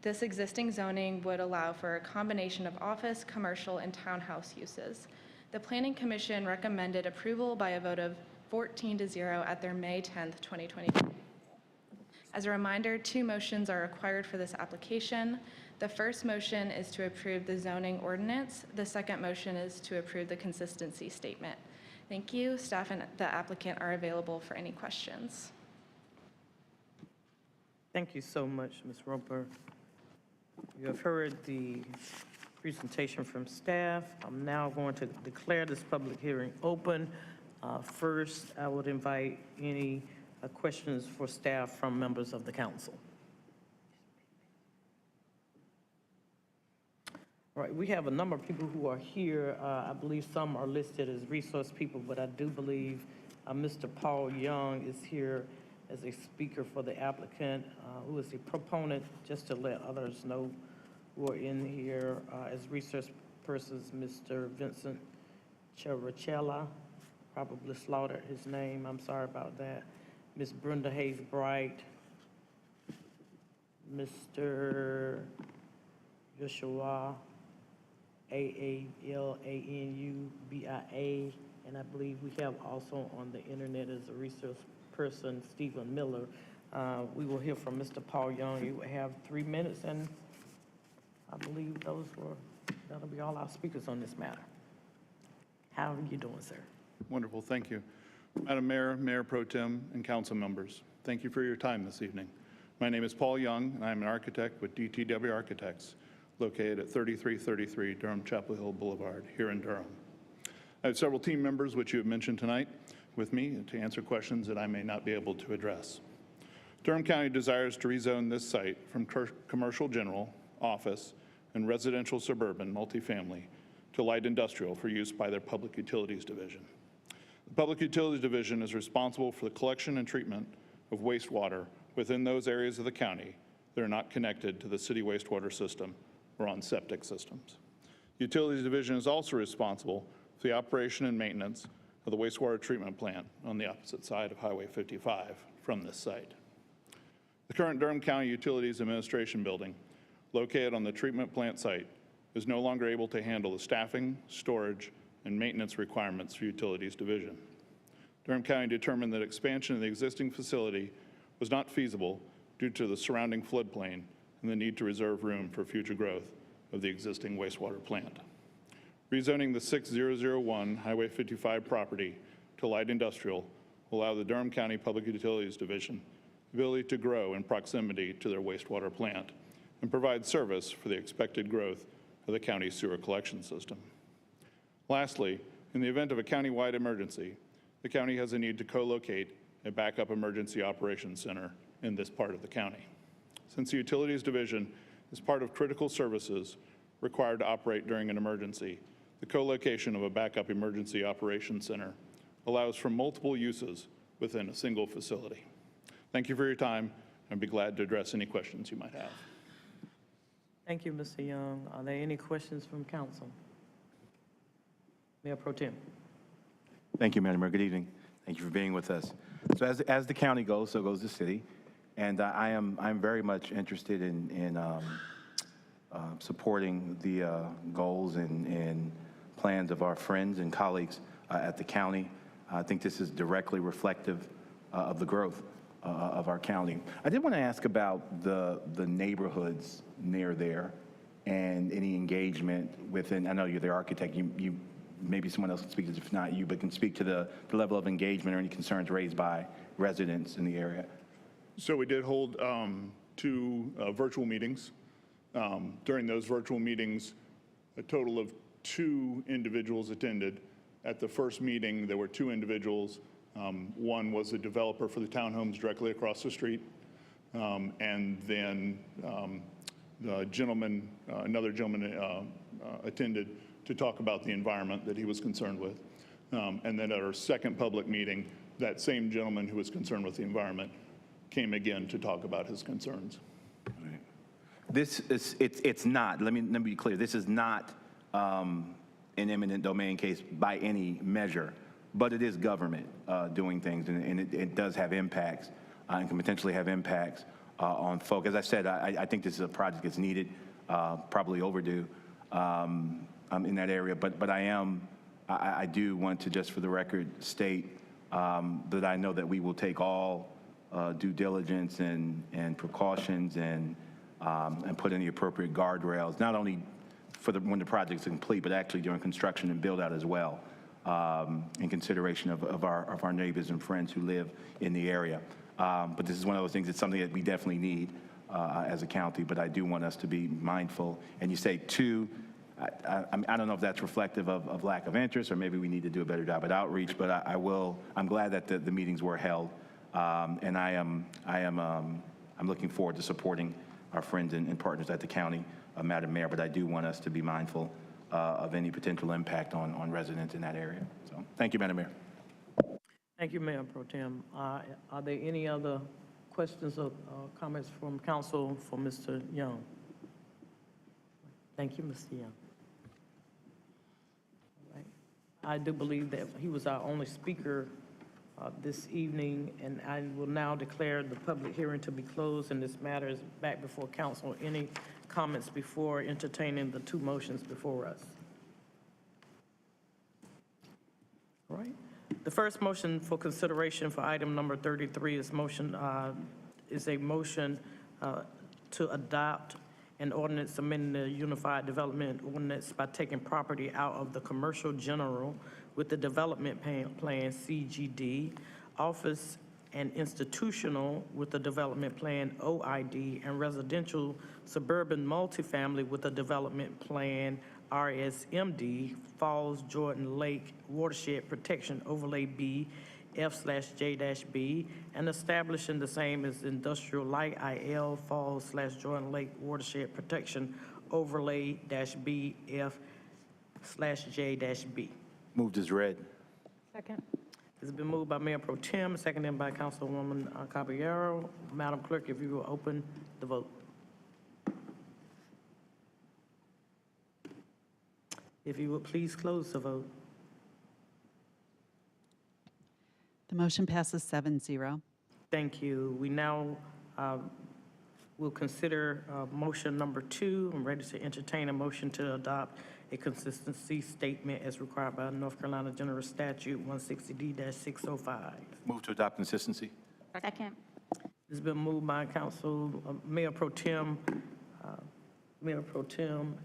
This existing zoning would allow for a combination of office, commercial, and townhouse uses. The Planning Commission recommended approval by a vote of 14-0 at their May 10th, 2022. As a reminder, 2 motions are required for this application. The first motion is to approve the zoning ordinance. The second motion is to approve the consistency statement. Thank you. Staff and the applicant are available for any questions. Thank you so much, Ms. Roper. You have heard the presentation from staff. I'm now going to declare this public hearing open. First, I would invite any questions for staff from members of the council. All right, we have a number of people who are here. I believe some are listed as resource people, but I do believe Mr. Paul Young is here as a speaker for the applicant, who is the proponent, just to let others know who are in here as resource persons. Mr. Vincent Cherachella, probably slaughtered his name. I'm sorry about that. Ms. Brenda Hayes Bright, Mr. Joshua Aalanubia, and I believe we have also on the internet as a resource person, Stephen Miller. We will hear from Mr. Paul Young. You will have 3 minutes, and I believe that'll be all our speakers on this matter. How are you doing, sir? Wonderful, thank you. Madam Mayor, Mayor Pro Tem, and council members, thank you for your time this evening. My name is Paul Young, and I'm an architect with DTW Architects, located at 3333 Durham Chapel Hill Boulevard here in Durham. I have several team members, which you have mentioned tonight, with me to answer questions that I may not be able to address. Durham County desires to rezone this site from commercial general, office, and residential suburban multifamily to light industrial for use by their Public Utilities Division. The Public Utilities Division is responsible for the collection and treatment of wastewater within those areas of the county that are not connected to the city wastewater system or on septic systems. The Utilities Division is also responsible for the operation and maintenance of the wastewater treatment plant on the opposite side of Highway 55 from this site. The current Durham County Utilities Administration Building, located on the treatment plant site, is no longer able to handle the staffing, storage, and maintenance requirements for Utilities Division. Durham County determined that expansion of the existing facility was not feasible due to the surrounding floodplain and the need to reserve room for future growth of the existing wastewater plant. Rezoning the 6001 Highway 55 property to light industrial will allow the Durham County Public Utilities Division the ability to grow in proximity to their wastewater plant and provide service for the expected growth of the county's sewer collection system. Lastly, in the event of a county-wide emergency, the county has a need to co-locate a backup emergency operations center in this part of the county. Since the Utilities Division is part of critical services required to operate during an emergency, the co-location of a backup emergency operations center allows for multiple uses within a single facility. Thank you for your time. I'd be glad to address any questions you might have. Thank you, Mr. Young. Are there any questions from council? Mayor Pro Tem. Thank you, Madam Mayor. Good evening. Thank you for being with us. So as the county goes, so goes the city. And I'm very much interested in supporting the goals and plans of our friends and colleagues at the county. I think this is directly reflective of the growth of our county. I did want to ask about the neighborhoods near there and any engagement within, I know you're the architect, you maybe someone else can speak to this, if not you, but can speak to the level of engagement or any concerns raised by residents in the area. So we did hold 2 virtual meetings. During those virtual meetings, a total of 2 individuals attended. At the first meeting, there were 2 individuals. One was a developer for the townhomes directly across the street. And then the gentleman, another gentleman attended to talk about the environment that he was concerned with. And then at our second public meeting, that same gentleman who was concerned with the environment came again to talk about his concerns. This is, it's not, let me be clear, this is not an eminent domain case by any measure, but it is government doing things, and it does have impacts and can potentially have impacts on folk. As I said, I think this is a project that's needed, probably overdue in that area, but I do want to, just for the record, state that I know that we will take all due diligence and precautions and put in the appropriate guardrails, not only for when the project's complete, but actually during construction and build out as well, in consideration of our neighbors and friends who live in the area. But this is one of those things, it's something that we definitely need as a county, but I do want us to be mindful. And you say 2, I don't know if that's reflective of lack of interest, or maybe we need to do a better job at outreach, but I'm glad that the meetings were held. And I'm looking forward to supporting our friends and partners at the county, Madam Mayor, but I do want us to be mindful of any potential impact on residents in that area. So thank you, Madam Mayor. Thank you, Mayor Pro Tem. Are there any other questions or comments from council for Mr. Young? Thank you, Mr. Young. All right. I do believe that he was our only speaker this evening, and I will now declare the public hearing to be closed, and this matter is back before council. Any comments before entertaining the 2 motions before us? All right. The first motion for consideration for item number 33 is a motion to adopt an ordinance amending the Unified Development Ordinance by taking property out of the commercial general with the development plan CGD, office and institutional with the development plan OID, and residential suburban multifamily with the development plan RSMD, Falls Jordan Lake Watershed Protection Overlay B, F/J-B, and establishing the same as industrial light IL Falls/Jordan Lake Watershed Protection Overlay -B, F/J-B. Moved as read. Second. It's been moved by Mayor Pro Tem, seconded by Councilwoman Caballero. Madam Clerk, if you will open the vote. If you would please close the vote. The motion passes 7-0. Thank you. We now will consider motion number 2. I'm ready to entertain a motion to adopt a consistency statement as required by North Carolina General Statute 160D-605. Move to adopt consistency. Second. It's been moved by Mayor Pro Tem,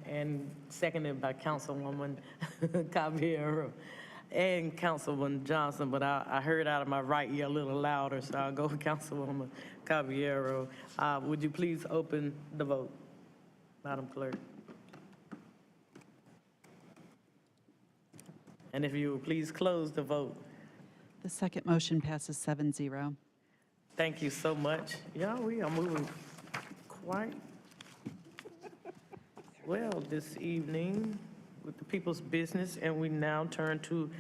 and seconded by Councilwoman Caballero and Councilman Johnson, but I heard out of my right ear a little louder, so I'll go with Councilwoman Caballero. Would you please open the vote, Madam Clerk? And if you would please close the vote. The second motion passes 7-0. Thank you so much. Yeah, we are moving quite well this evening with the people's business, and we now turn to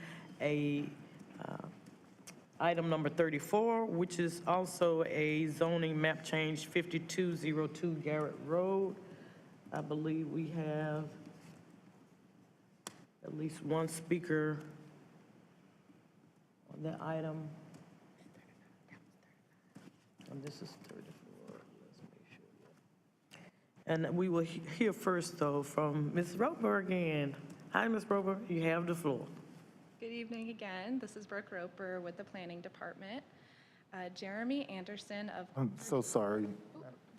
item number 34, which is also a zoning map change, 5202 Garrett Road. I believe we have at least one speaker on that item. And this is 34. Let's make sure. And we will hear first, though, from Ms. Roper again. Hi, Ms. Roper, you have the floor. Good evening again. This is Brooke Roper with the Planning Department. Jeremy Anderson of... I'm so sorry.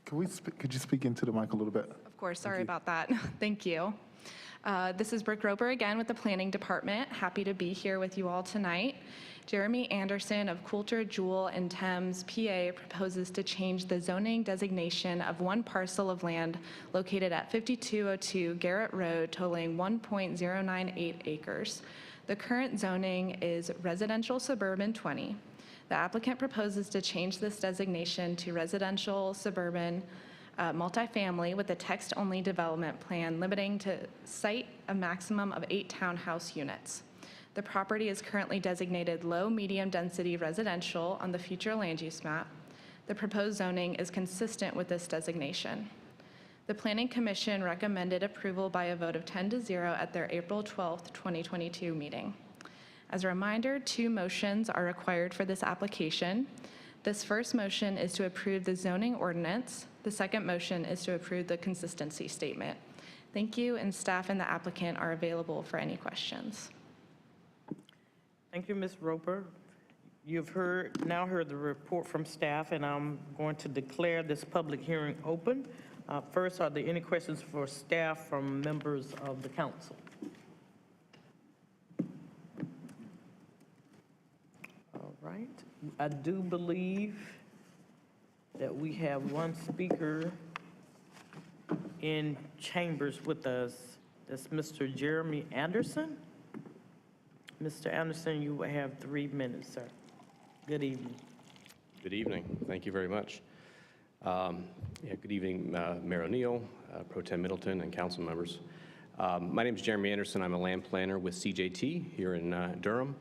Could you speak into the mic a little bit? Of course, sorry about that. Thank you. This is Brooke Roper again with the Planning Department. Happy to be here with you all tonight. Jeremy Anderson of Coulter, Jewell, and Thames, PA, proposes to change the zoning designation of one parcel of land located at 5202 Garrett Road, totaling 1.098 acres. The current zoning is residential suburban 20. The applicant proposes to change this designation to residential suburban multifamily with a text-only development plan limiting to site a maximum of 8 townhouse units. The property is currently designated low-medium density residential on the future land use map. The proposed zoning is consistent with this designation. The Planning Commission recommended approval by a vote of 10-0 at their April 12, 2022 meeting. As a reminder, 2 motions are required for this application. This first motion is to approve the zoning ordinance. The second motion is to approve the consistency statement. Thank you, and staff and the applicant are available for any questions. Thank you, Ms. Roper. You've now heard the report from staff, and I'm going to declare this public hearing open. First, are there any questions for staff from members of the council? All right. I do believe that we have one speaker in chambers with us. That's Mr. Jeremy Anderson. Mr. Anderson, you will have 3 minutes, sir. Good evening. Good evening. Thank you very much. Good evening, Mayor O'Neill, Pro Tem Middleton, and council members. My name is Jeremy Anderson. I'm a land planner with CJT here in Durham.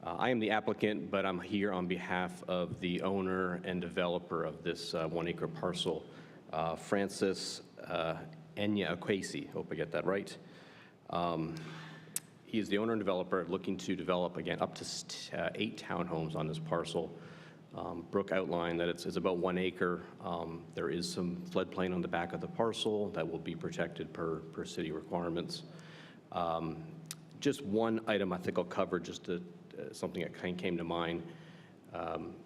I am the applicant, but I'm here on behalf of the owner and developer of this 1-acre parcel, Francis Enya Akwesi. Hope I get that right. He is the owner and developer looking to develop, again, up to 8 townhomes on this parcel. Brooke outlined that it's about 1 acre. There is some floodplain on the back of the parcel that will be protected per city requirements. Just one item I think I'll cover, just something that kind of came to mind.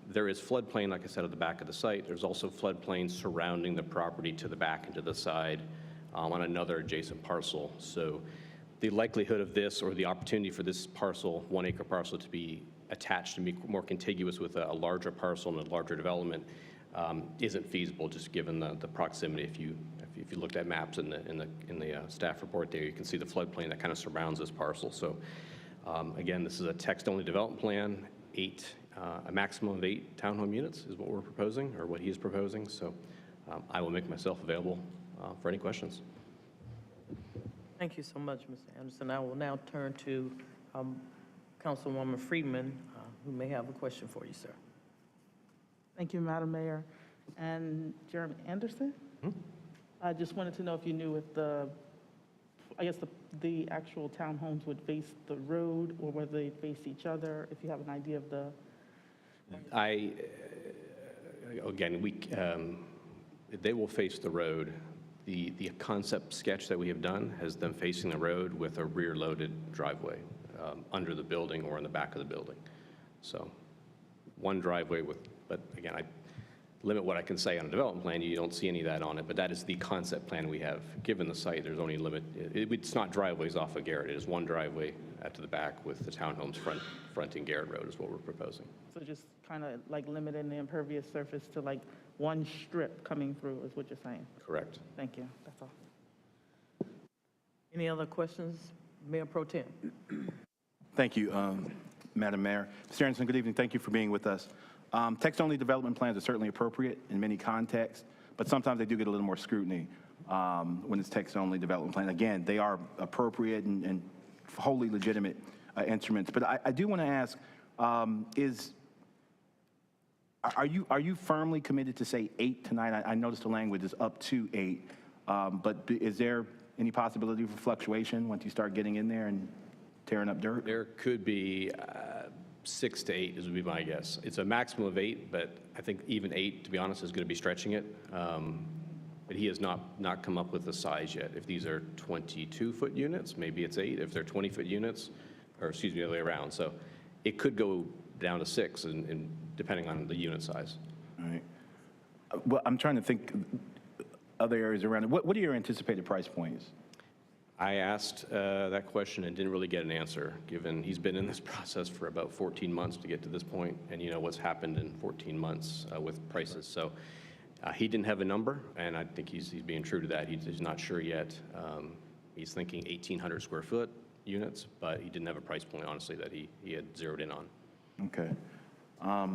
There is floodplain, like I said, at the back of the site. There's also floodplain surrounding the property to the back and to the side on another adjacent parcel. So the likelihood of this, or the opportunity for this parcel, 1-acre parcel, to be attached and be more contiguous with a larger parcel and a larger development isn't feasible, just given the proximity. If you looked at maps in the staff report there, you can see the floodplain that kind of surrounds this parcel. So again, this is a text-only development plan. A maximum of 8 townhome units is what we're proposing, or what he is proposing. So I will make myself available for any questions. Thank you so much, Mr. Anderson. I will now turn to Councilwoman Freeman, who may have a question for you, sir. Thank you, Madam Mayor. And Jeremy Anderson? I just wanted to know if you knew if the actual townhomes would face the road or whether they face each other, if you have an idea of the... They will face the road. The concept sketch that we have done has them facing the road with a rear-loaded driveway under the building or in the back of the building. So one driveway but again, I limit what I can say on a development plan. You don't see any of that on it, but that is the concept plan we have. Given the site, there's only limit. It's not driveways off of Garrett. It is one driveway out to the back with the townhomes fronting Garrett Road is what we're proposing. So just kind of like limiting the impervious surface to like one strip coming through is what you're saying? Correct. Thank you. That's all. Any other questions? Mayor Pro Tem. Thank you, Madam Mayor. Mr. Anderson, good evening. Thank you for being with us. Text-only development plans are certainly appropriate in many contexts, but sometimes they do get a little more scrutiny when it's text-only development plan. Again, they are appropriate and wholly legitimate instruments. But I do want to ask, are you firmly committed to say 8 tonight? I noticed the language is up to 8, but is there any possibility for fluctuation once you start getting in there and tearing up dirt? There could be 6 to 8 would be my guess. It's a maximum of 8, but I think even 8, to be honest, is going to be stretching it. But he has not come up with the size yet. If these are 22-foot units, maybe it's 8. If they're 20-foot units, or excuse me, the other way around. So it could go down to 6, depending on the unit size. All right. Well, I'm trying to think other areas around it. What are your anticipated price points? I asked that question and didn't really get an answer, given he's been in this process for about 14 months to get to this point, and you know what's happened in 14 months with prices. So he didn't have a number, and I think he's being true to that. He's not sure yet. He's thinking 1,800 square foot units, but he didn't have a price point, honestly, that he had zeroed in on. Okay. All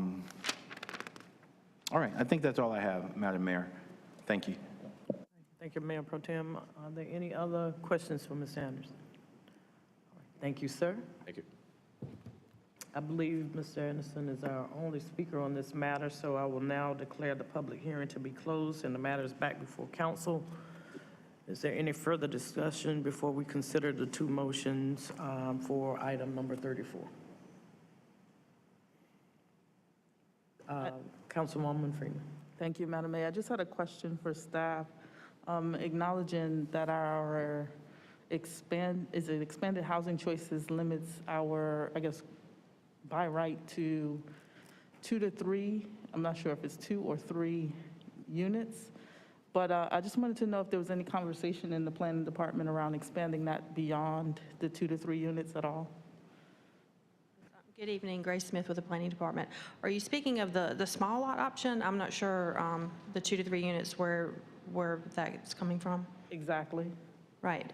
right. I think that's all I have, Madam Mayor. Thank you. Thank you, Mayor Pro Tem. Are there any other questions for Ms. Anderson? Thank you, sir. Thank you. I believe Mr. Anderson is our only speaker on this matter, so I will now declare the public hearing to be closed and the matter is back before council. Is there any further discussion before we consider the 2 motions for item number 34? Councilwoman Freeman. Thank you, Madam Mayor. I just had a question for staff. Acknowledging that our expanded housing choices limits our, I guess, by right to 2 to 3. I'm not sure if it's 2 or 3 units, but I just wanted to know if there was any conversation in the planning department around expanding that beyond the 2 to 3 units at all. Good evening, Grace Smith with the Planning Department. Are you speaking of the small lot option? I'm not sure the 2 to 3 units where that's coming from. Exactly. Right.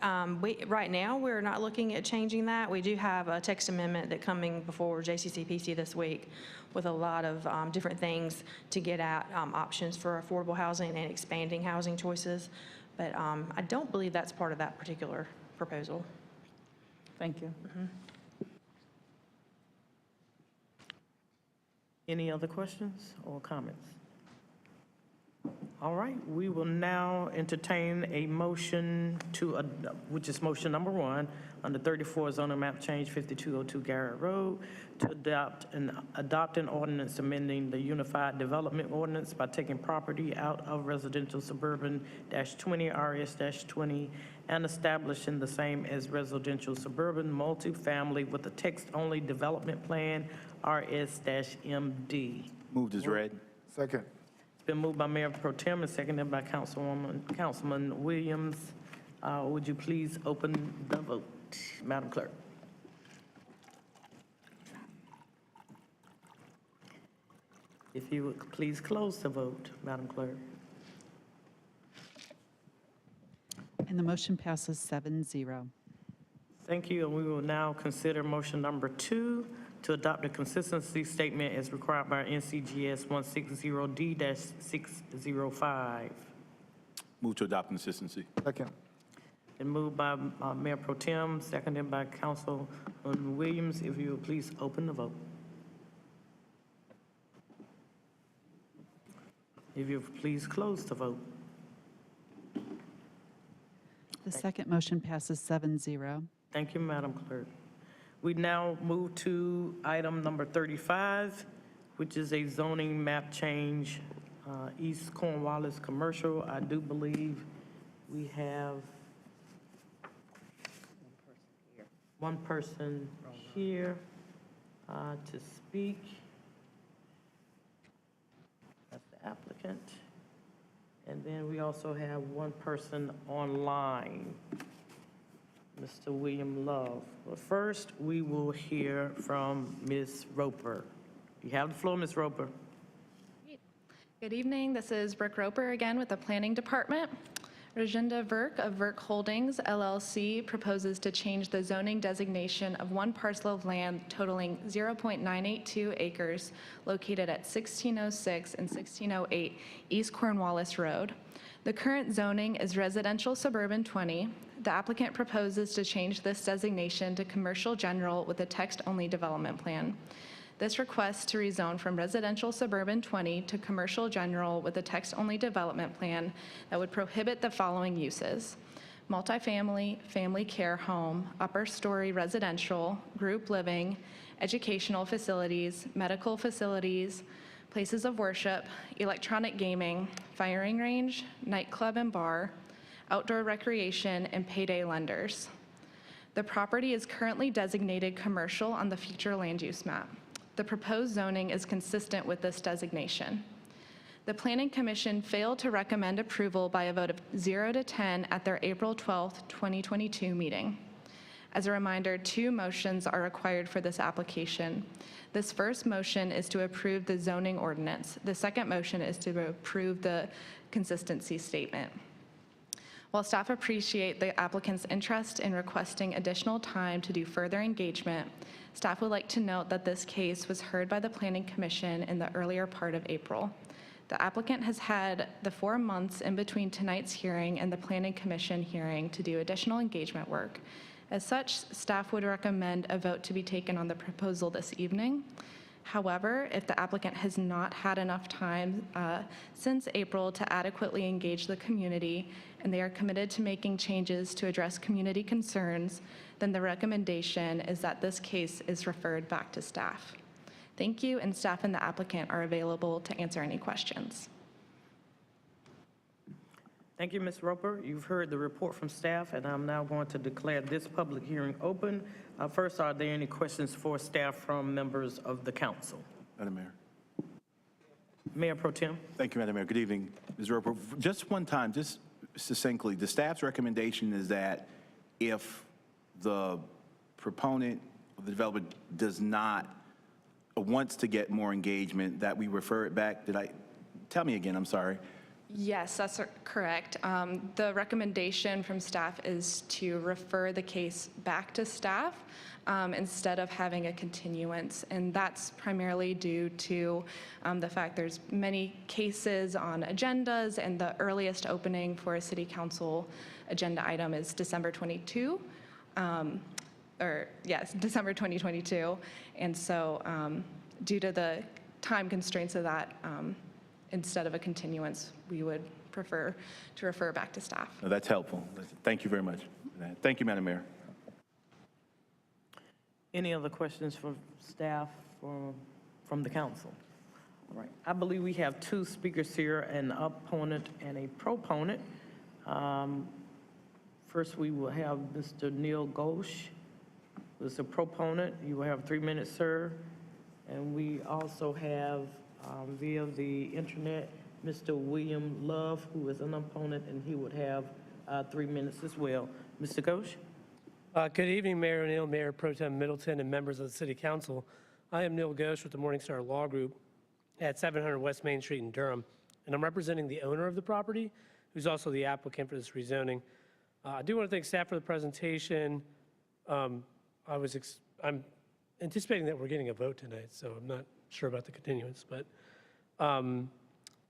Right now, we're not looking at changing that. We do have a text amendment that coming before JCCPC this week with a lot of different things to get at options for affordable housing and expanding housing choices. But I don't believe that's part of that particular proposal. Thank you. Mm-hmm. Any other questions or comments? All right, we will now entertain a motion to, which is motion number 1, under 34 zoning map change 5202 Garrett Road, to adopt an ordinance amending the Unified Development Ordinance by taking property out of residential suburban -20 RS-20 and establishing the same as residential suburban multifamily with a text-only development plan RS-MD. Moved as read. Second. It's been moved by Mayor Pro Tem and seconded by Councilman Williams. Would you please open the vote, Madam Clerk? If you would please close the vote, Madam Clerk. And the motion passes 7-0. Thank you, and we will now consider motion number 2 to adopt a consistency statement as required by NCGS 160D-605. Move to adopt consistency. Second. Been moved by Mayor Pro Tem, seconded by Councilman Williams. If you would please open the vote. If you would please close the vote. The second motion passes 7-0. Thank you, Madam Clerk. We now move to item number 35, which is a zoning map change, East Cornwallis Commercial. I do believe we have one person here to speak. That's the applicant. And then we also have one person online, Mr. William Love. But first, we will hear from Ms. Roper. You have the floor, Ms. Roper. Good evening. This is Brooke Roper again with the Planning Department. Rajenda Virk of Virk Holdings, LLC, proposes to change the zoning designation of one parcel of land totaling 0.982 acres located at 1606 and 1608 East Cornwallis Road. The current zoning is residential suburban 20. The applicant proposes to change this designation to commercial general with a text-only development plan. This request to rezone from residential suburban 20 to commercial general with a text-only development plan that would prohibit the following uses: multifamily, family care home, upper story residential, group living, educational facilities, medical facilities, places of worship, electronic gaming, firing range, nightclub and bar, outdoor recreation, and payday lenders. The property is currently designated commercial on the future land use map. The proposed zoning is consistent with this designation. The Planning Commission failed to recommend approval by a vote of 0 to 10 at their April 12, 2022 meeting. As a reminder, 2 motions are required for this application. This first motion is to approve the zoning ordinance. The second motion is to approve the consistency statement. While staff appreciate the applicant's interest in requesting additional time to do further engagement, staff would like to note that this case was heard by the Planning Commission in the earlier part of April. The applicant has had the 4 months in between tonight's hearing and the Planning Commission hearing to do additional engagement work. As such, staff would recommend a vote to be taken on the proposal this evening. However, if the applicant has not had enough time since April to adequately engage the community and they are committed to making changes to address community concerns, then the recommendation is that this case is referred back to staff. Thank you, and staff and the applicant are available to answer any questions. Thank you, Ms. Roper. You've heard the report from staff, and I'm now going to declare this public hearing open. First, are there any questions for staff from members of the council? Madam Mayor. Mayor Pro Tem. Thank you, Madam Mayor. Good evening, Ms. Roper. Just one time, just succinctly, the staff's recommendation is that if the proponent of the development does not, wants to get more engagement, that we refer it back. Tell me again, I'm sorry. Yes, that's correct. The recommendation from staff is to refer the case back to staff instead of having a continuance. And that's primarily due to the fact there's many cases on agendas, and the earliest opening for a city council agenda item is December 22. December 2022. And so due to the time constraints of that, instead of a continuance, we would prefer to refer back to staff. No, that's helpful. Thank you very much. Thank you, Madam Mayor. Any other questions for staff from the council? All right. I believe we have 2 speakers here, an opponent and a proponent. First, we will have Mr. Neil Ghosh, who's a proponent. You will have 3 minutes, sir. And we also have, via the internet, Mr. William Love, who is an opponent, and he would have 3 minutes as well. Mr. Ghosh? Good evening, Mayor O'Neill, Mayor Pro Tem Middleton, and members of the City Council. I am Neil Ghosh with the Morningstar Law Group at 700 West Main Street in Durham, and I'm representing the owner of the property, who's also the applicant for this rezoning. I do want to thank staff for the presentation. I'm anticipating that we're getting a vote tonight, so I'm not sure about the continuance, but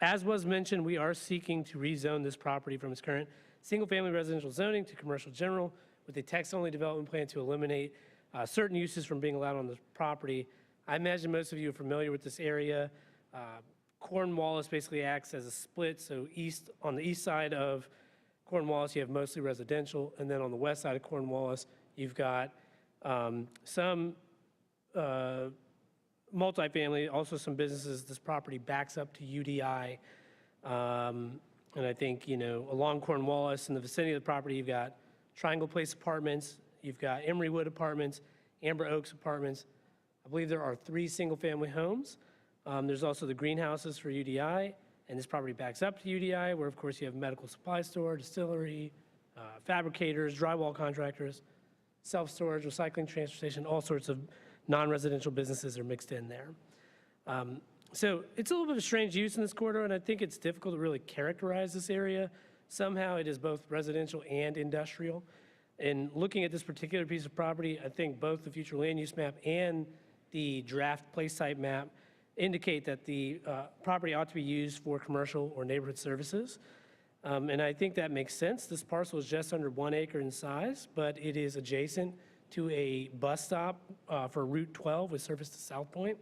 as was mentioned, we are seeking to rezone this property from its current single-family residential zoning to commercial general with a text-only development plan to eliminate certain uses from being allowed on this property. I imagine most of you are familiar with this area. Cornwallis basically acts as a split, so on the east side of Cornwallis, you have mostly residential, and then on the west side of Cornwallis, you've got some multifamily, also some businesses. This property backs up to UDI. And I think, along Cornwallis, in the vicinity of the property, you've got Triangle Place Apartments, you've got Emerywood Apartments, Amber Oaks Apartments. I believe there are 3 single-family homes. There's also the greenhouses for UDI, and this property backs up to UDI, where, of course, you have medical supply store, distillery, fabricators, drywall contractors, self-storage, recycling, transportation, all sorts of non-residential businesses are mixed in there. So it's a little bit of a strange use in this corridor, and I think it's difficult to really characterize this area. Somehow it is both residential and industrial. And looking at this particular piece of property, I think both the future land use map and the draft place site map indicate that the property ought to be used for commercial or neighborhood services. And I think that makes sense. This parcel is just under 1 acre in size, but it is adjacent to a bus stop for Route 12 with service to South Point.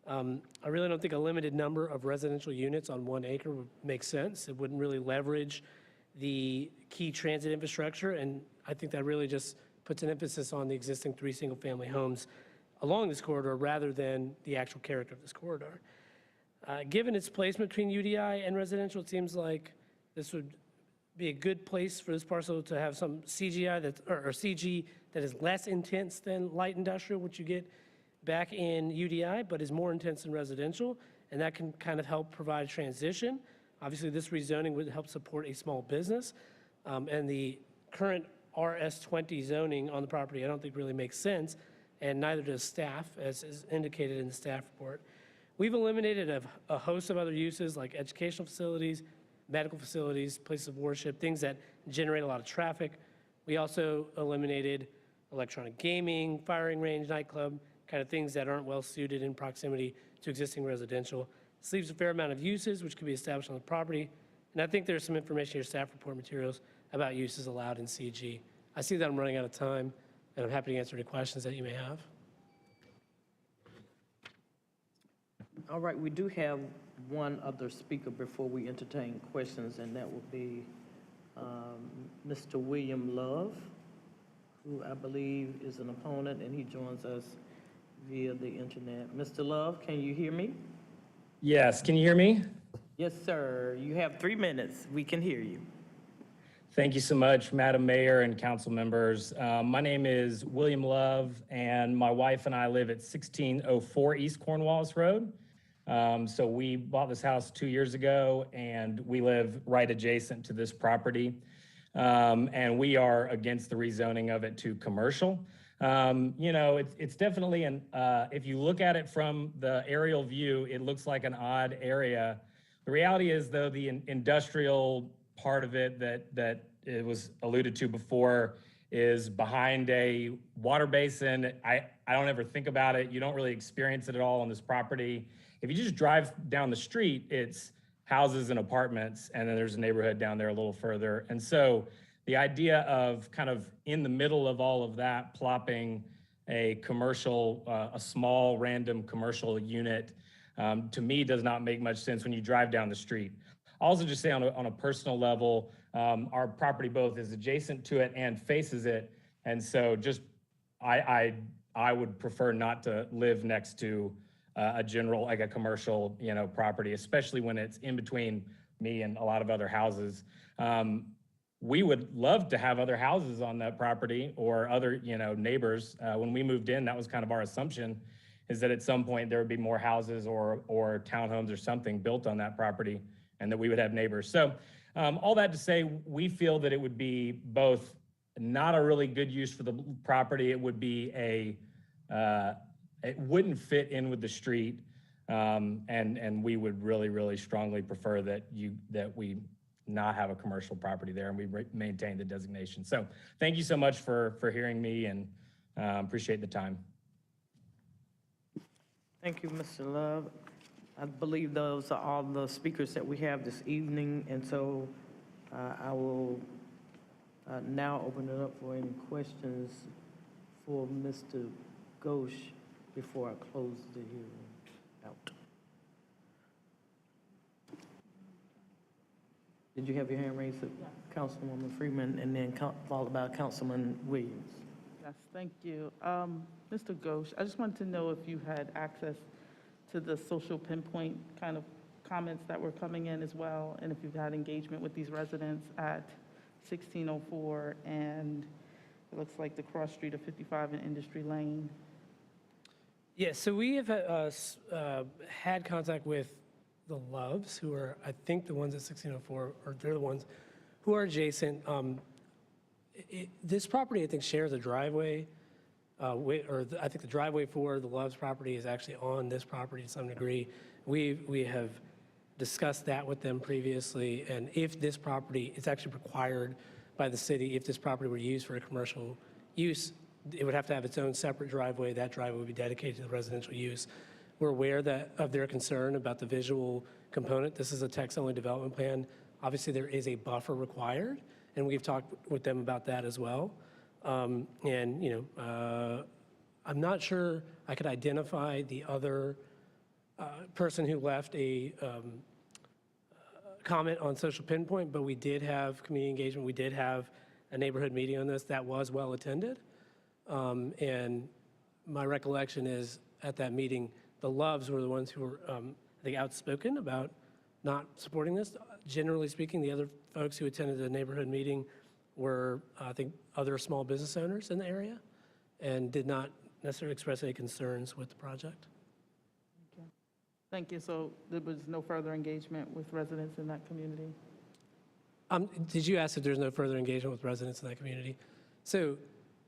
I really don't think a limited number of residential units on 1 acre would make sense. It wouldn't really leverage the key transit infrastructure, and I think that really just puts an emphasis on the existing 3 single-family homes along this corridor rather than the actual character of this corridor. Given its placement between UDI and residential, it seems like this would be a good place for this parcel to have some CGI or CG that is less intense than light industrial, which you get back in UDI, but is more intense in residential, and that can kind of help provide transition. Obviously, this rezoning would help support a small business, and the current RS20 zoning on the property I don't think really makes sense, and neither does staff, as is indicated in the staff report. We've eliminated a host of other uses like educational facilities, medical facilities, places of worship, things that generate a lot of traffic. We also eliminated electronic gaming, firing range, nightclub, kind of things that aren't well suited in proximity to existing residential. This leaves a fair amount of uses which could be established on the property. And I think there's some information in your staff report materials about uses allowed in CG. I see that I'm running out of time, and I'm happy to answer any questions that you may have. All right, we do have one other speaker before we entertain questions, and that would be Mr. William Love, who I believe is an opponent, and he joins us via the internet. Mr. Love, can you hear me? Yes, can you hear me? Yes, sir. You have 3 minutes. We can hear you. Thank you so much, Madam Mayor and council members. My name is William Love, and my wife and I live at 1604 East Cornwallis Road. So we bought this house 2 years ago, and we live right adjacent to this property. And we are against the rezoning of it to commercial. You know, it's definitely if you look at it from the aerial view, it looks like an odd area. The reality is, though, the industrial part of it that it was alluded to before is behind a water basin. I don't ever think about it. You don't really experience it at all on this property. If you just drive down the street, it's houses and apartments, and then there's a neighborhood down there a little further. And so the idea of kind of in the middle of all of that, plopping a commercial, a small random commercial unit, to me does not make much sense when you drive down the street. I'll also just say on a personal level, our property both is adjacent to it and faces it. And so just, I would prefer not to live next to a general, like a commercial, you know, property, especially when it's in between me and a lot of other houses. We would love to have other houses on that property or other, you know, neighbors. When we moved in, that was kind of our assumption, is that at some point there would be more houses or townhomes or something built on that property, and that we would have neighbors. So all that to say, we feel that it would be both not a really good use for the property. It would be it wouldn't fit in with the street, and we would really, really strongly prefer that we not have a commercial property there, and we maintain the designation. So thank you so much for hearing me, and appreciate the time. Thank you, Mr. Love. I believe those are all the speakers that we have this evening, and so I will now open it up for any questions for Mr. Ghosh before I close the hearing out. Did you have your hand raised, Councilwoman Freeman, and then followed by Councilman Williams? Yes, thank you. Mr. Ghosh, I just wanted to know if you had access to the social pinpoint kind of comments that were coming in as well, and if you've had engagement with these residents at 1604 and it looks like the cross street of 55 and Industry Lane. Yeah, so we have had contact with the Loves, who are, I think, the ones at 1604, or they're the ones who are adjacent. This property, I think, shares a driveway, I think the driveway for the Loves property is actually on this property to some degree. We have discussed that with them previously, and if this property, it's actually required by the city, if this property were used for a commercial use, it would have to have its own separate driveway. That driveway would be dedicated to the residential use. We're aware of their concern about the visual component. This is a text-only development plan. Obviously, there is a buffer required, and we've talked with them about that as well. I'm not sure I could identify the other person who left a comment on social pinpoint, but we did have community engagement. We did have a neighborhood meeting on this that was well attended. And my recollection is at that meeting, the Loves were the ones who were, I think, outspoken about not supporting this. Generally speaking, the other folks who attended the neighborhood meeting were, I think, other small business owners in the area and did not necessarily express any concerns with the project. Thank you. So there was no further engagement with residents in that community? Did you ask if there's no further engagement with residents in that community? So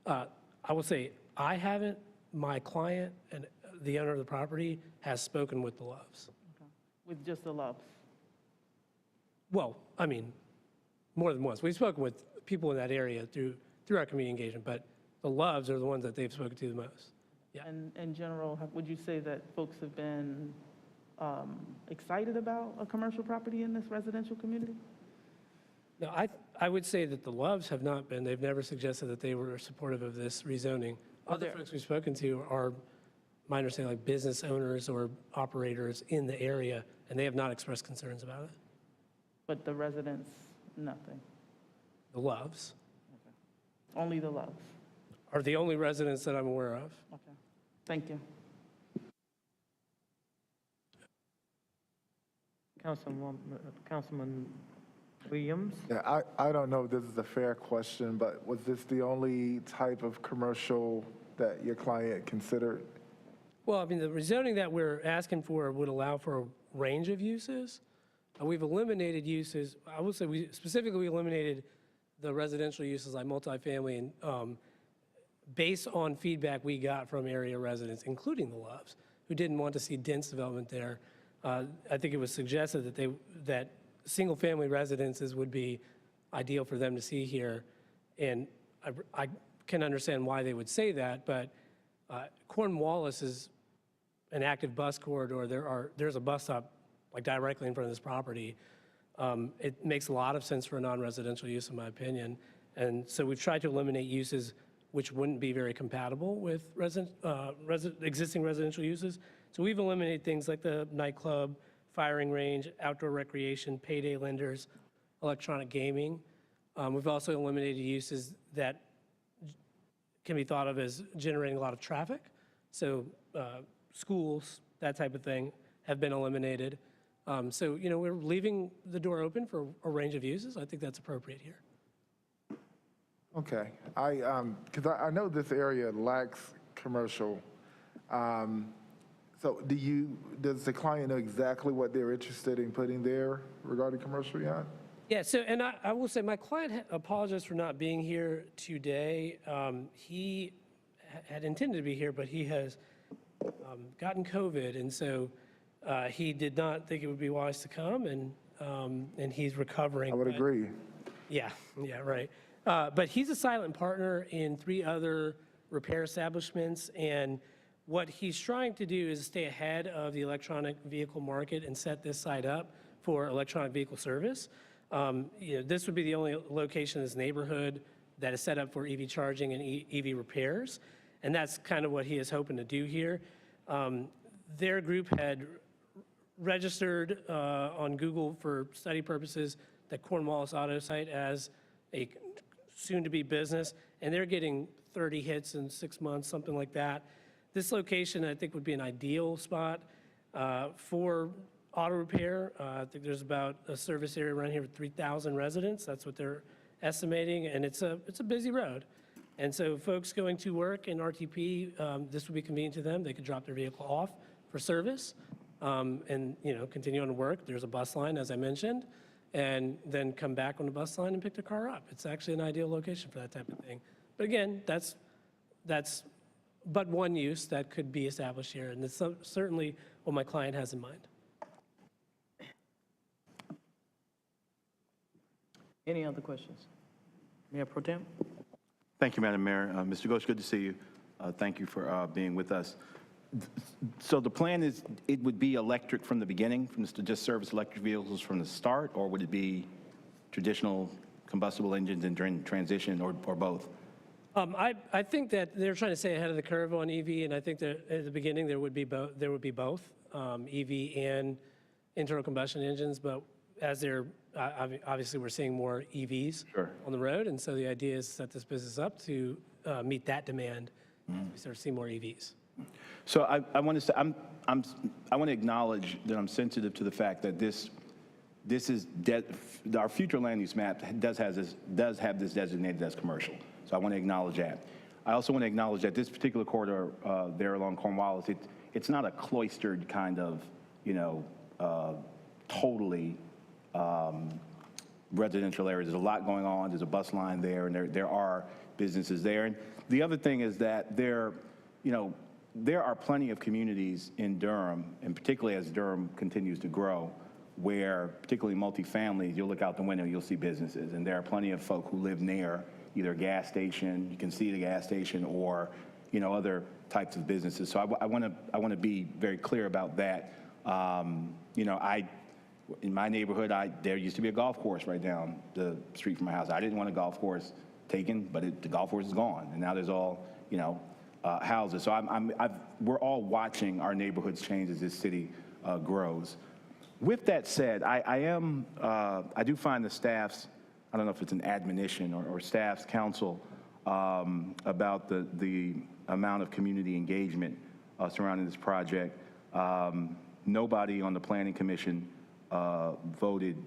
I will say I haven't. My client and the owner of the property has spoken with the Loves. Okay. With just the Loves? Well, I mean, more than once. We've spoken with people in that area through our community engagement, but the Loves are the ones that they've spoken to the most. Yeah. And in general, would you say that folks have been excited about a commercial property in this residential community? No, I would say that the Loves have not been. They've never suggested that they were supportive of this rezoning. Other folks we've spoken to are, my understanding, like business owners or operators in the area, and they have not expressed concerns about it. But the residents, nothing? The Loves. Okay. Only the Loves? Are the only residents that I'm aware of. Okay. Thank you. Councilman Williams? Yeah, I don't know if this is a fair question, but was this the only type of commercial that your client considered? Well, I mean, the rezoning that we're asking for would allow for a range of uses. We've eliminated uses. I will say we specifically eliminated the residential uses like multifamily, and based on feedback we got from area residents, including the Loves, who didn't want to see dense development there. I think it was suggested that single-family residences would be ideal for them to see here, and I can understand why they would say that, but Cornwallis is an active bus corridor. There's a bus stop like directly in front of this property. It makes a lot of sense for a non-residential use, in my opinion, and so we've tried to eliminate uses which wouldn't be very compatible with existing residential uses. So we've eliminated things like the nightclub, firing range, outdoor recreation, payday lenders, electronic gaming. We've also eliminated uses that can be thought of as generating a lot of traffic. So schools, that type of thing, have been eliminated. So, we're leaving the door open for a range of uses. I think that's appropriate here. Okay, because I know this area lacks commercial. So does the client know exactly what they're interested in putting there regarding commercial yard? Yeah, so, and I will say my client apologized for not being here today. He had intended to be here, but he has gotten COVID, and so he did not think it would be wise to come, and he's recovering. I would agree. Yeah, right. But he's a silent partner in 3 other repair establishments, and what he's trying to do is stay ahead of the electronic vehicle market and set this site up for electronic vehicle service. This would be the only location in this neighborhood that is set up for EV charging and EV repairs, and that's kind of what he is hoping to do here. Their group had registered on Google for study purposes the Cornwallis Auto Site as a soon-to-be business, and they're getting 30 hits in 6 months, something like that. This location, I think, would be an ideal spot for auto repair. I think there's about a service area around here with 3,000 residents. That's what they're estimating, and it's a busy road. And so folks going to work in RTP, this would be convenient to them. They could drop their vehicle off for service and continue on to work. There's a bus line, as I mentioned, and then come back on the bus line and pick their car up. It's actually an ideal location for that type of thing. But again, that's but one use that could be established here, and it's certainly what my client has in mind. Any other questions? Mayor Pro Tem? Thank you, Madam Mayor. Mr. Ghosh, good to see you. Thank you for being with us. So the plan is it would be electric from the beginning, to just service electric vehicles from the start, or would it be traditional combustible engines and transition, or both? I think that they're trying to stay ahead of the curve on EV, and I think that at the beginning there would be both EV and internal combustion engines. But as they're obviously we're seeing more EVs on the road, and so the idea is to set this business up to meet that demand. We start to see more EVs. So I want to say, I want to acknowledge that I'm sensitive to the fact that this is, our future land use map does have this designated as commercial. So I want to acknowledge that. I also want to acknowledge that this particular corridor there along Cornwallis, it's not a cloistered kind of, totally residential area. There's a lot going on. There's a bus line there, and there are businesses there. And the other thing is that there are plenty of communities in Durham, and particularly as Durham continues to grow, where particularly multifamily, you'll look out the window, you'll see businesses, and there are plenty of folk who live near either a gas station, you can see the gas station, or other types of businesses. So I want to be very clear about that. In my neighborhood, there used to be a golf course right down the street from my house. I didn't want a golf course taken, but the golf course is gone, and now there's all houses. So we're all watching our neighborhoods change as this city grows. With that said, I do find the staff's, I don't know if it's an admonition or staff's counsel about the amount of community engagement surrounding this project. Nobody on the Planning Commission voted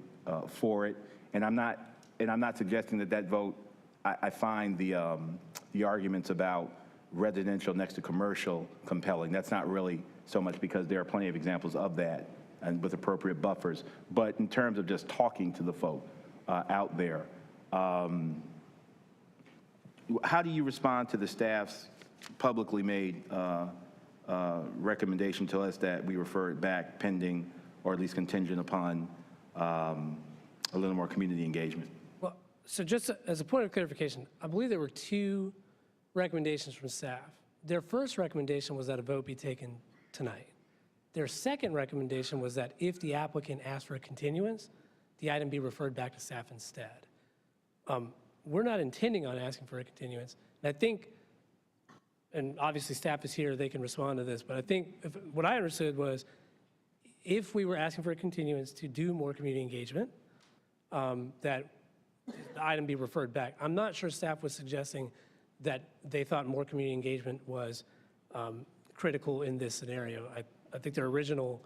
for it, and I'm not suggesting that vote. I find the arguments about residential next to commercial compelling. That's not really so much because there are plenty of examples of that and with appropriate buffers. But in terms of just talking to the folk out there, how do you respond to the staff's publicly made recommendation to us that we refer it back pending or at least contingent upon a little more community engagement? Well, so just as a point of clarification, I believe there were two recommendations from staff. Their first recommendation was that a vote be taken tonight. Their second recommendation was that if the applicant asked for a continuance, the item be referred back to staff instead. We're not intending on asking for a continuance. And I think, and obviously staff is here, they can respond to this, but I think what I understood was if we were asking for a continuance to do more community engagement, that the item be referred back. I'm not sure staff was suggesting that they thought more community engagement was critical in this scenario. I think their original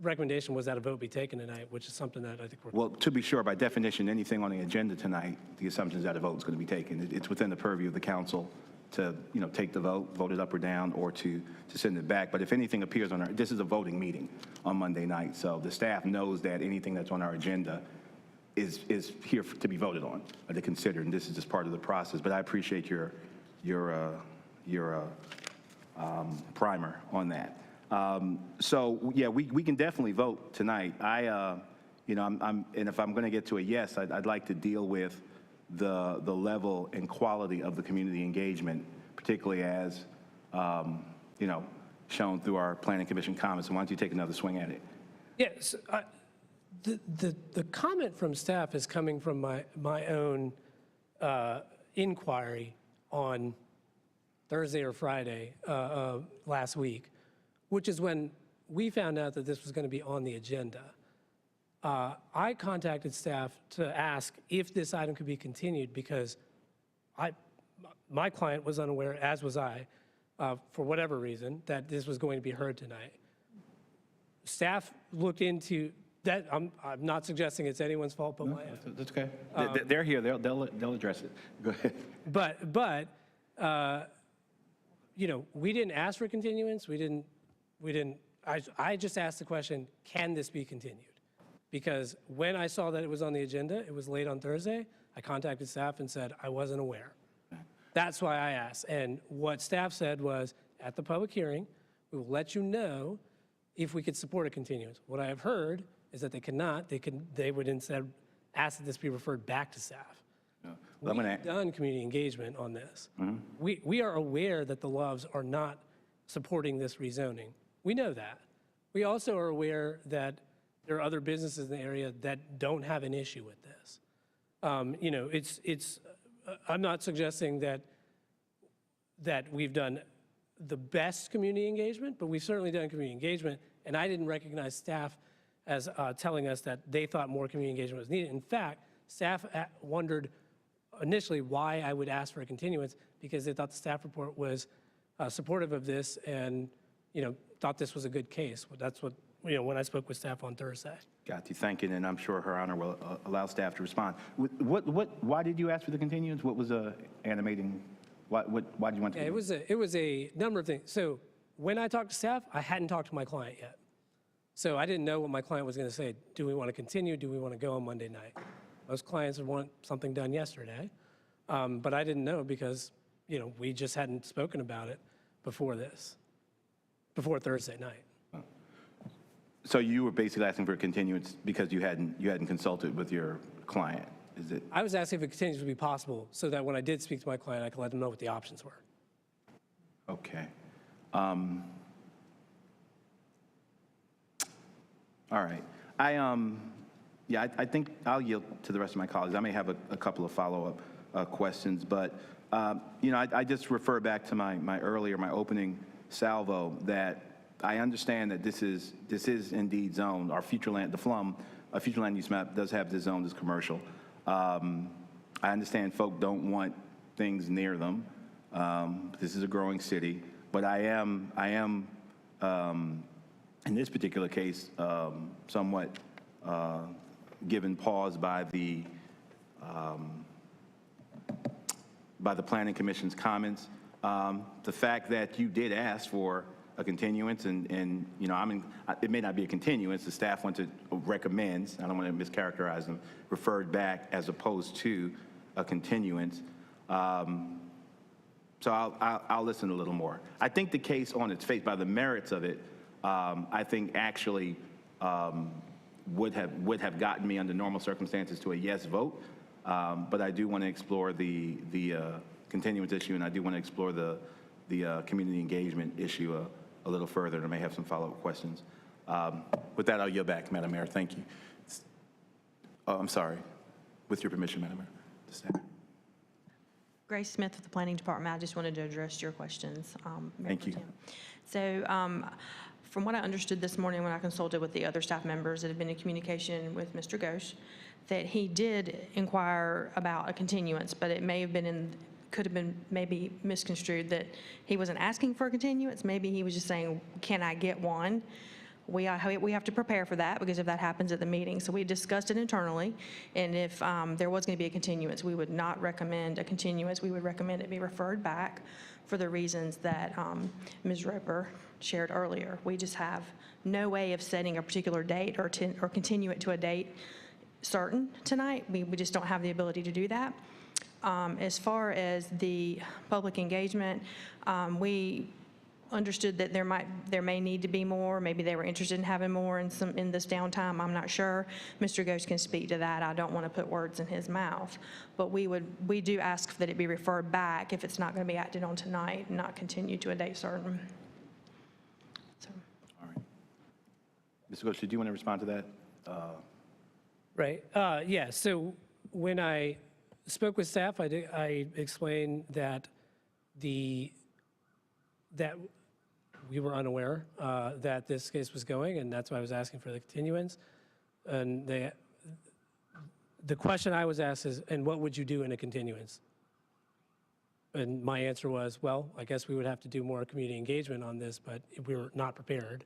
recommendation was that a vote be taken tonight, which is something that I think we're... Well, to be sure, by definition, anything on the agenda tonight, the assumption is that a vote is going to be taken. It's within the purview of the council to, take the vote it up or down, or to send it back. But if anything appears on this is a voting meeting on Monday night, so the staff knows that anything that's on our agenda is here to be voted on or to consider, and this is just part of the process. But I appreciate your primer on that. So yeah, we can definitely vote tonight. And if I'm going to get to a yes, I'd like to deal with the level and quality of the community engagement, particularly as shown through our Planning Commission comments. And why don't you take another swing at it? Yes, the comment from staff is coming from my own inquiry on Thursday or Friday last week, which is when we found out that this was going to be on the agenda. I contacted staff to ask if this item could be continued because my client was unaware, as was I, for whatever reason, that this was going to be heard tonight. Staff looked into that. I'm not suggesting it's anyone's fault, but That's okay. They're here. They'll address it. Go ahead. But we didn't ask for continuance. We didn't. I just asked the question: can this be continued? Because when I saw that it was on the agenda, it was late on Thursday. I contacted staff and said I wasn't aware. That's why I asked. And what staff said was, at the public hearing, we will let you know if we could support a continuance. What I have heard is that they cannot. They would instead ask that this be referred back to staff. We've done community engagement on this. Mm-hmm. We are aware that the Loves are not supporting this rezoning. We know that. We also are aware that there are other businesses in the area that don't have an issue with this. I'm not suggesting that we've done the best community engagement, but we've certainly done community engagement, and I didn't recognize staff as telling us that they thought more community engagement was needed. In fact, staff wondered initially why I would ask for a continuance because they thought the staff report was supportive of this and, thought this was a good case. That's what, when I spoke with staff on Thursday. Got you. Thank you. And I'm sure Her Honor will allow staff to respond. Why did you ask for the continuance? What was animating? Why did you want to? Yeah, it was a number of things. So when I talked to staff, I hadn't talked to my client yet. So I didn't know what my client was going to say. Do we want to continue? Do we want to go on Monday night? Most clients would want something done yesterday. But I didn't know because, we just hadn't spoken about it before Thursday night. So you were basically asking for a continuance because you hadn't consulted with your client, is it? I was asking if a continuance would be possible so that when I did speak to my client, I could let them know what the options were. Okay. All right. I think I'll yield to the rest of my colleagues. I may have a couple of follow-up questions, but I just refer back to my opening salvo that I understand that this is indeed zoned. Our future land, the FLUM, future land use map does have this zoned as commercial. I understand folk don't want things near them. This is a growing city, but I am in this particular case somewhat given pause by the Planning Commission's comments. The fact that you did ask for a continuance, and it may not be a continuance. The staff went to recommends. I don't want to mischaracterize them. Referred back as opposed to a continuance. So I'll listen a little more. I think the case on its face, by the merits of it, I think actually would have gotten me under normal circumstances to a yes vote. But I do want to explore the continuance issue, and I do want to explore the community engagement issue a little further, and I may have some follow-up questions. With that, I'll yield back, Madam Mayor. Thank you. Oh, I'm sorry. With your permission, Madam Mayor. The staff. Grace Smith with the Planning Department. I just wanted to address your questions. Thank you. So from what I understood this morning when I consulted with the other staff members that have been in communication with Mr. Ghosh, that he did inquire about a continuance, but it may have been could have been maybe misconstrued that he wasn't asking for a continuance. Maybe he was just saying, can I get one? We have to prepare for that because if that happens at the meeting. So we discussed it internally, and if there was going to be a continuance, we would not recommend a continuance. We would recommend it be referred back for the reasons that Ms. Roper shared earlier. We just have no way of setting a particular date or continue it to a date certain tonight. We just don't have the ability to do that. As far as the public engagement, we understood that there may need to be more. Maybe they were interested in having more in this downtime. I'm not sure. Mr. Ghosh can speak to that. I don't want to put words in his mouth. But we do ask that it be referred back if it's not going to be acted on tonight and not continue to a date certain. So. All right. Mr. Ghosh, do you want to respond to that? Right. Yeah. So when I spoke with staff, I explained that that we were unaware that this case was going, and that's why I was asking for the continuance. And the question I was asked is, and what would you do in a continuance? And my answer was, well, I guess we would have to do more community engagement on this, but we were not prepared.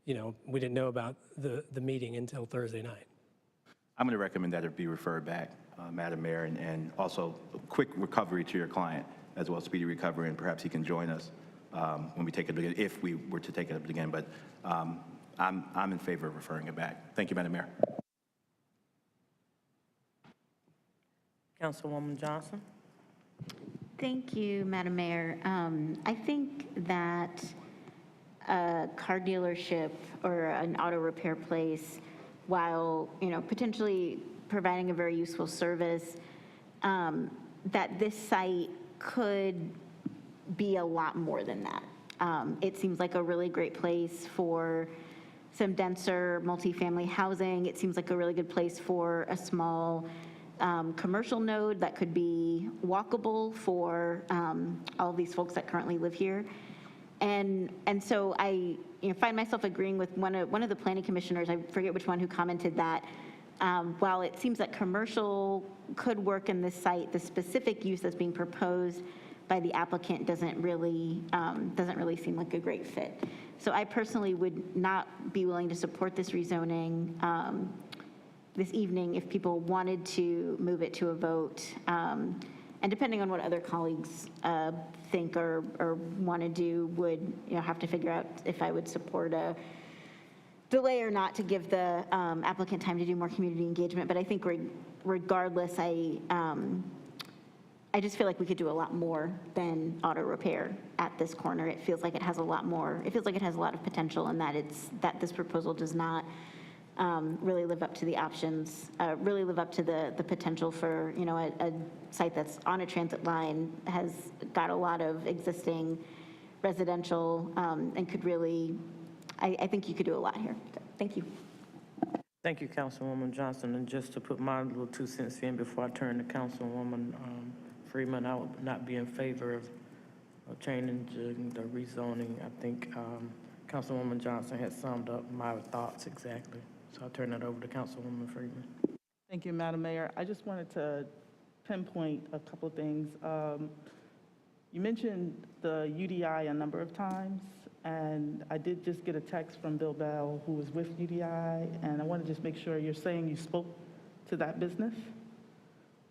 We didn't know about the meeting until Thursday night. I'm going to recommend that it be referred back, Madam Mayor, and also a quick recovery to your client, as well as speedy recovery, and perhaps he can join us when we take it up again, if we were to take it up again. But I'm in favor of referring it back. Thank you, Madam Mayor. Councilwoman Johnson. Thank you, Madam Mayor. I think that a car dealership or an auto repair place, while potentially providing a very useful service, that this site could be a lot more than that. It seems like a really great place for some denser multifamily housing. It seems like a really good place for a small commercial node that could be walkable for all of these folks that currently live here. And so I find myself agreeing with one of the planning commissioners, I forget which one, who commented that while it seems that commercial could work in this site, the specific use that's being proposed by the applicant doesn't really seem like a great fit. So I personally would not be willing to support this rezoning this evening if people wanted to move it to a vote. And depending on what other colleagues think or want to do, would have to figure out if I would support a delay or not to give the applicant time to do more community engagement. But I think regardless, I just feel like we could do a lot more than auto repair at this corner. It feels like it has a lot more. It feels like it has a lot of potential, and that this proposal does not really live up to the options, really live up to the potential for a site that's on a transit line, has got a lot of existing residential, and could really. I think you could do a lot here. So, thank you. Thank you, Councilwoman Johnson. And just to put my little 2 cents in before I turn to Councilwoman Freeman, I would not be in favor of changing the rezoning. I think Councilwoman Johnson has summed up my thoughts exactly. So I'll turn that over to Councilwoman Freeman. Thank you, Madam Mayor. I just wanted to pinpoint a couple of things. You mentioned the UDI a number of times, and I did just get a text from Bill Bell, who was with UDI, and I want to just make sure you're saying you spoke to that business.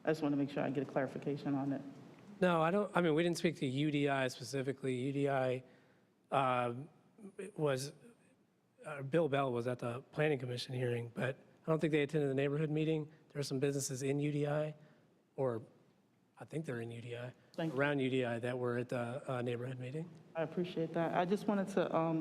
I just want to make sure I get a clarification on it. No, I don't. I mean, we didn't speak to UDI specifically. UDI was, Bill Bell was at the Planning Commission hearing, but I don't think they attended the neighborhood meeting. There are some businesses in UDI, or I think they're in UDI, around UDI that were at the neighborhood meeting. I appreciate that. I just wanted to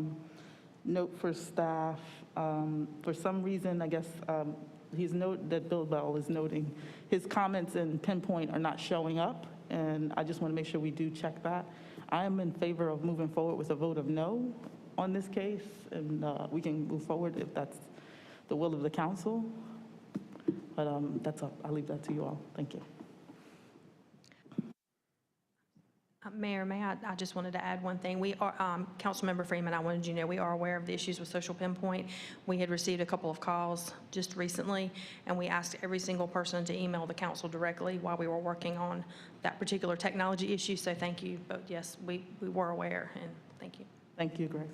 note for staff, for some reason, I guess that Bill Bell is noting his comments in pinpoint are not showing up, and I just want to make sure we do check that. I am in favor of moving forward with a vote of no on this case, and we can move forward if that's the will of the council. But that's up. I'll leave that to you all. Thank you. Mayor, I just wanted to add one thing. We are, Councilmember Freeman, I wanted you to know we are aware of the issues with Social Pinpoint. We had received a couple of calls just recently, and we asked every single person to email the council directly while we were working on that particular technology issue. So thank you. But yes, we were aware, and thank you. Thank you, Grace.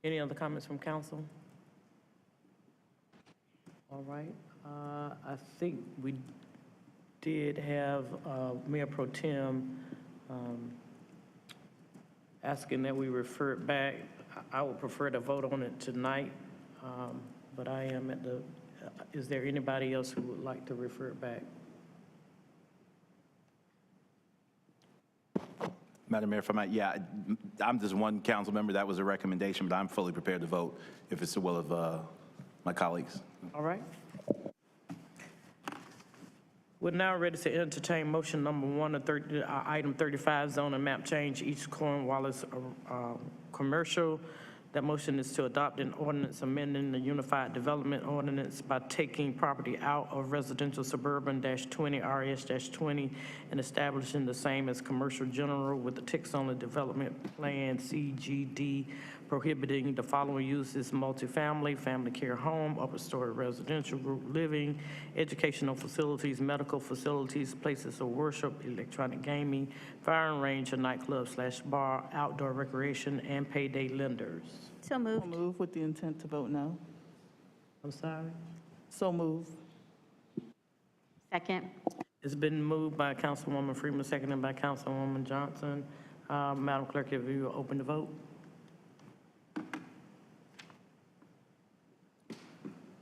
Any other comments from council? All right. I think we did have Mayor Pro Tem asking that we refer it back. I would prefer to vote on it tonight, but I am at the, is there anybody else who would like to refer it back? Madam Mayor, if I might, yeah, I'm just one council member. That was a recommendation, but I'm fully prepared to vote if it's the will of my colleagues. All right. We're now ready to entertain motion number 1 of item 35, zone and map change, East Cornwallis commercial. That motion is to adopt an ordinance amending the Unified Development Ordinance by taking property out of residential suburban -20 RS-20 and establishing the same as commercial general with the text-only development plan CGD, prohibiting the following uses: multifamily, family care home, upper story residential, group living, educational facilities, medical facilities, places of worship, electronic gaming, firing range, a nightclub / bar, outdoor recreation, and payday lenders. So moved. So move with the intent to vote no. I'm sorry? So move. Second. It's been moved by Councilwoman Freeman, seconded by Councilwoman Johnson. Madam Clerk, if you will open the vote.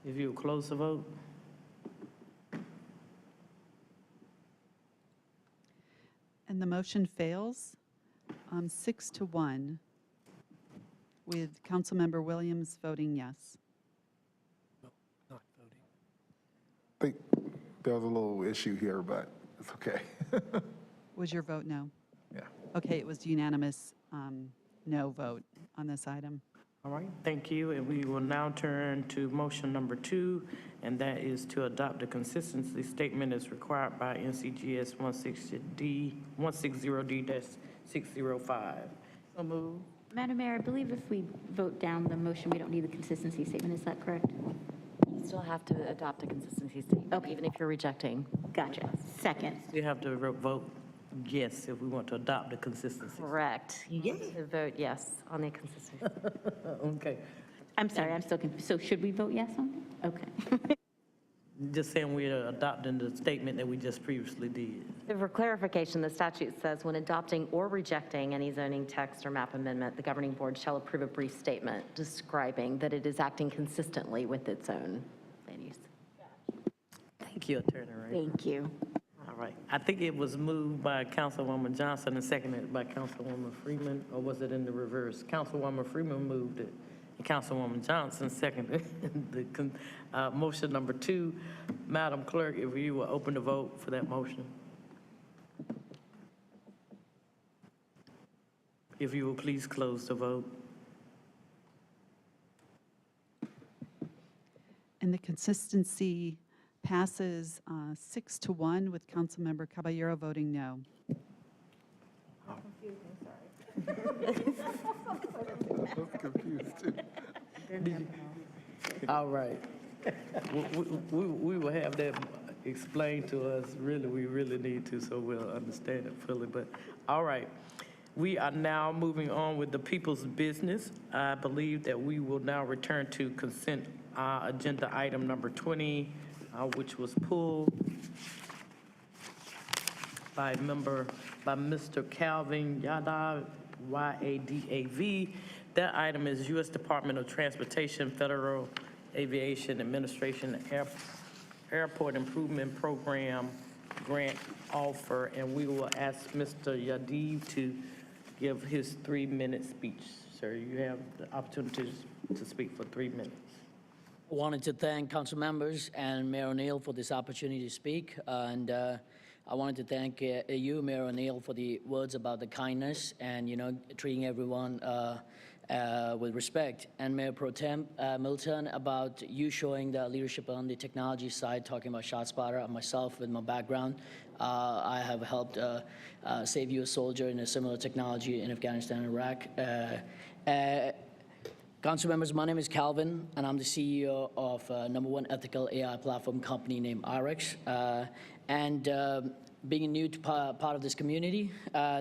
If you will close the vote. And the motion fails 6-1, with Councilmember Williams voting yes. Not voting. I think there was a little issue here, but it's okay. Was your vote no? Yeah. Okay, it was unanimous no vote on this item. All right, thank you. And we will now turn to motion number 2, and that is to adopt a consistency statement as required by NCGS 160D-605. So move. Madam Mayor, I believe if we vote down the motion, we don't need the consistency statement. Is that correct? You still have to adopt a consistency statement, even if you're rejecting. Gotcha. Second. You have to vote. yes if we want to adopt the consistency. Correct. Yes. To vote yes on the consistency. Okay. I'm sorry, I'm still confused. So should we vote yes on it? Okay. Just saying we're adopting the statement that we just previously did. So for clarification, the statute says when adopting or rejecting any zoning text or map amendment, the governing board shall approve a brief statement describing that it is acting consistently with its own land use. Thank you, Attorney Ray. Thank you. All right. I think it was moved by Councilwoman Johnson and seconded by Councilwoman Freeman, or was it in the reverse? Councilwoman Freeman moved it, and Councilwoman Johnson seconded the motion number 2. Madam Clerk, if you will open the vote for that motion. If you will please close the vote. And the consistency passes 6-1 with Councilmember Caballero voting no. All right. We will have that explained to us. Really, we really need to, so we'll understand it fully. But, all right. We are now moving on with the people's business. I believe that we will now return to consent agenda item number 20, which was pulled by Mr. Calvin Yadav, Y-A-D-A-V. That item is U.S. Department of Transportation Federal Aviation Administration Airport Improvement Program grant offer, and we will ask Mr. Yadav to give his 3-minute speech. Sir, you have the opportunity to speak for 3 minutes. I wanted to thank council members and Mayor O'Neill for this opportunity to speak. And I wanted to thank you, Mayor O'Neill, for the words about the kindness and, treating everyone with respect. And Mayor Pro Tem Milton, about you showing the leadership on the technology side, talking about ShotSpotter. Myself, with my background, I have helped save you a soldier in a similar technology in Afghanistan and Iraq. Council members, my name is Calvin, and I'm the CEO of #1 ethical AI platform company named IREX. Being new to part of this community,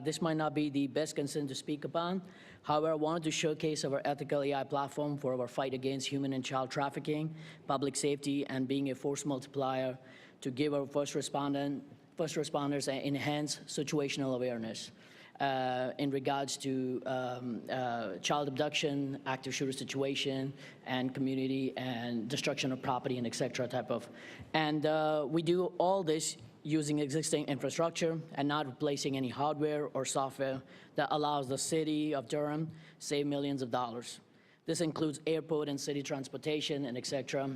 this might not be the best concern to speak upon. However, I wanted to showcase our ethical AI platform for our fight against human and child trafficking, public safety, and being a force multiplier to give our first responders an enhanced situational awareness in regards to child abduction, active shooter situation, and community and destruction of property and et cetera type of. And we do all this using existing infrastructure and not replacing any hardware or software that allows the city of Durham save millions of dollars. This includes airport and city transportation and et cetera.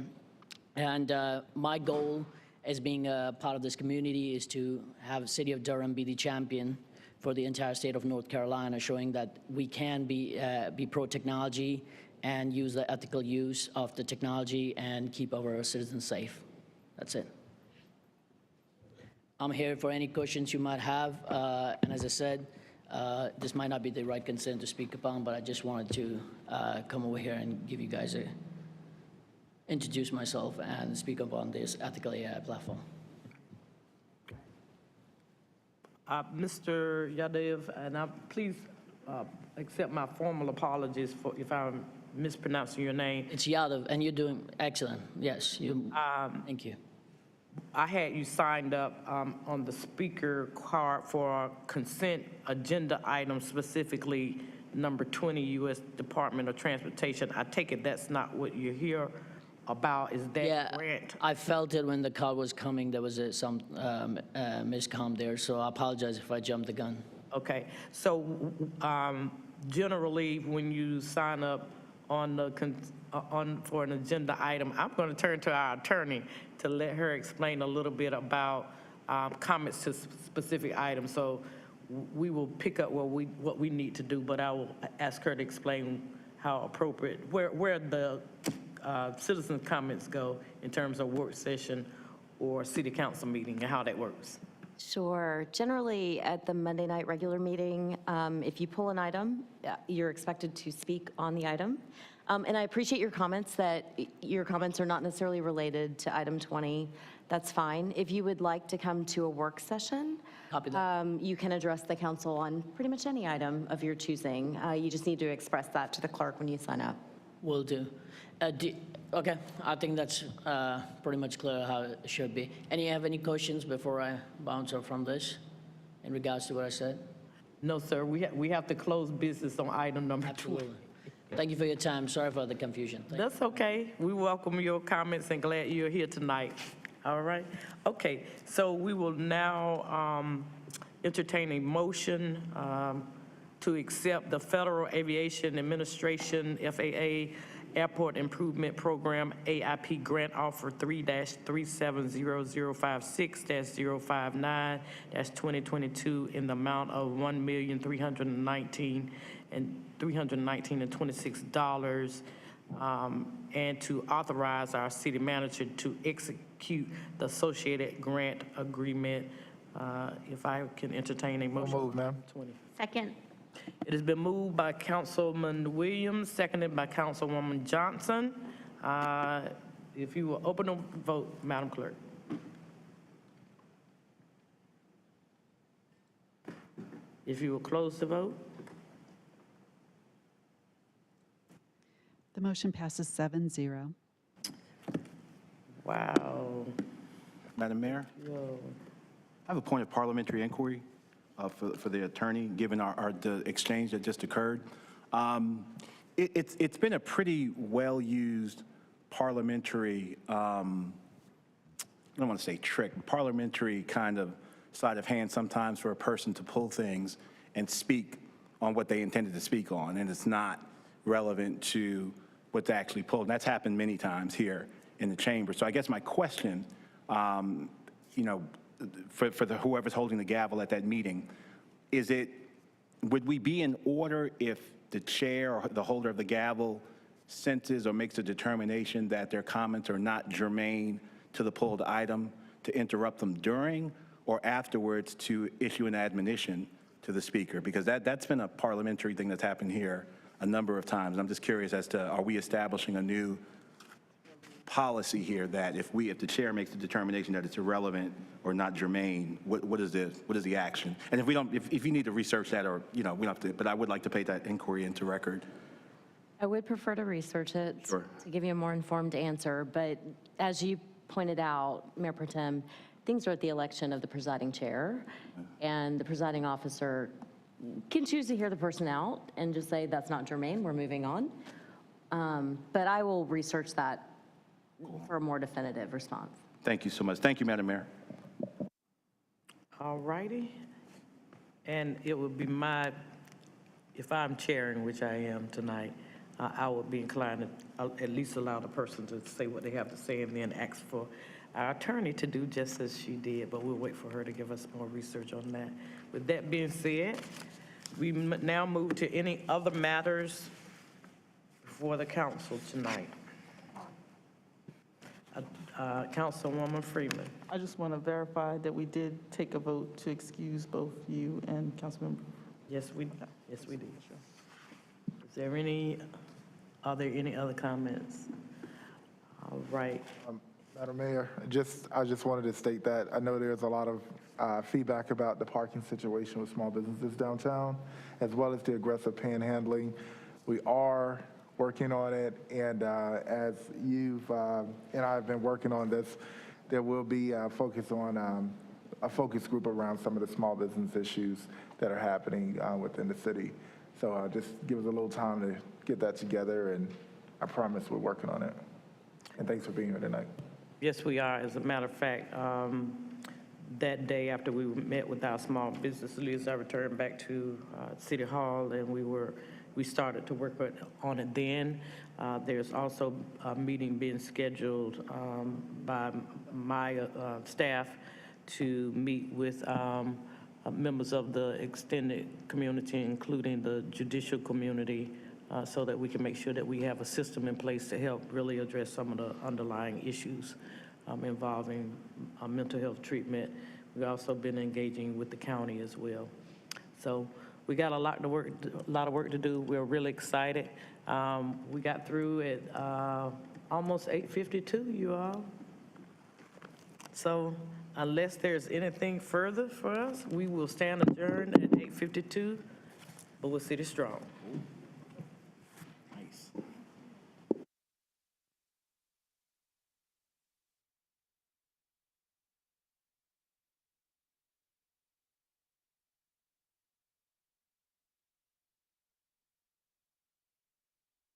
And my goal as being a part of this community is to have the city of Durham be the champion for the entire state of North Carolina, showing that we can be pro-technology and use the ethical use of the technology and keep our citizens safe. That's it. I'm here for any questions you might have. And as I said, this might not be the right concern to speak upon, but I just wanted to come over here and give you guys introduce myself and speak upon this ethical AI platform. Mr. Yadav, and please accept my formal apologies for if I'm mispronouncing your name. It's Yadav, and you're doing excellent. Yes, thank you. I had you signed up on the speaker card for a consent agenda item, specifically number 20, U.S. Department of Transportation. I take it that's not what you're here about, is that grant? I felt it when the call was coming. There was some miscom there, so I apologize if I jumped the gun. Okay, so generally, when you sign up on for an agenda item, I'm going to turn to our attorney to let her explain a little bit about comments to specific items. So we will pick up what we need to do, but I will ask her to explain how appropriate, where the citizen comments go in terms of work session or city council meeting and how that works. Sure. Generally, at the Monday night regular meeting, if you pull an item, you're expected to speak on the item. And I appreciate your comments that your comments are not necessarily related to item 20. That's fine. If you would like to come to a work session, Copy that. You can address the council on pretty much any item of your choosing. You just need to express that to the clerk when you sign up. Will do. Okay, I think that's pretty much clear how it should be. Have any questions before I bounce off from this in regards to what I said? No, sir, we have to close business on item number 2. Absolutely. Thank you for your time. Sorry for the confusion. That's okay. We welcome your comments and glad you're here tonight. All right? Okay, so we will now entertain a motion to accept the Federal Aviation Administration, FAA, Airport Improvement Program, AIP Grant Offer 3-370056-059-2022 in the amount of $1,319,326, and to authorize our city manager to execute the associated grant agreement. If I can entertain a motion. Move, ma'am. Second. It has been moved by Councilman Williams, seconded by Councilwoman Johnson. If you will open the vote, Madam Clerk. If you will close the vote. The motion passes 7-0. Wow. Madam Mayor, Whoa. I have a point of parliamentary inquiry for the attorney, given the exchange that just occurred. It's been a pretty well-used parliamentary, I don't want to say trick, parliamentary kind of sleight of hand sometimes for a person to pull things and speak on what they intended to speak on, and it's not relevant to what's actually pulled. And that's happened many times here in the chamber. So I guess my question, for whoever's holding the gavel at that meeting, would we be in order if the chair or the holder of the gavel senses or makes a determination that their comments are not germane to the pulled item, to interrupt them during or afterwards to issue an admonition to the speaker? Because that's been a parliamentary thing that's happened here a number of times. I'm just curious as to, are we establishing a new policy here that if the chair makes the determination that it's irrelevant or not germane, what is the action? And if you need to research that, or we don't have to, but I would like to pay that inquiry into record. I would prefer to research it Sure. to give you a more informed answer, but as you pointed out, Mayor Pro Tem, things are at the election of the presiding chair, and the presiding officer can choose to hear the person out and just say, that's not germane, we're moving on. But I will research that for a more definitive response. Thank you so much. Thank you, Madam Mayor. All righty. And it would be if I'm chairing, which I am tonight, I would be inclined to at least allow the person to say what they have to say and then ask for our attorney to do just as she did, but we'll wait for her to give us more research on that. With that being said, we now move to any other matters for the council tonight. Councilwoman Freeman. I just want to verify that we did take a vote to excuse both you and Councilmember. Yes, we did. Are there any other comments? All right. Madam Mayor, I just wanted to state that I know there's a lot of feedback about the parking situation with small businesses downtown, as well as the aggressive panhandling. We are working on it, and as you've and I have been working on this, there will be a focus group around some of the small business issues that are happening within the city. So just give us a little time to get that together, and I promise we're working on it. And thanks for being here tonight. Yes, we are. As a matter of fact, that day after we met with our small business leaders, I returned back to City Hall, and we started to work on it then. There's also a meeting being scheduled by my staff to meet with members of the extended community, including the judicial community, so that we can make sure that we have a system in place to help really address some of the underlying issues involving mental health treatment. We've also been engaging with the county as well. So we got a lot of work to do. We're really excited. We got through at almost 8:52, you all. So Unless there's anything further for us, we will stand adjourned at 8:52. But we're City Strong.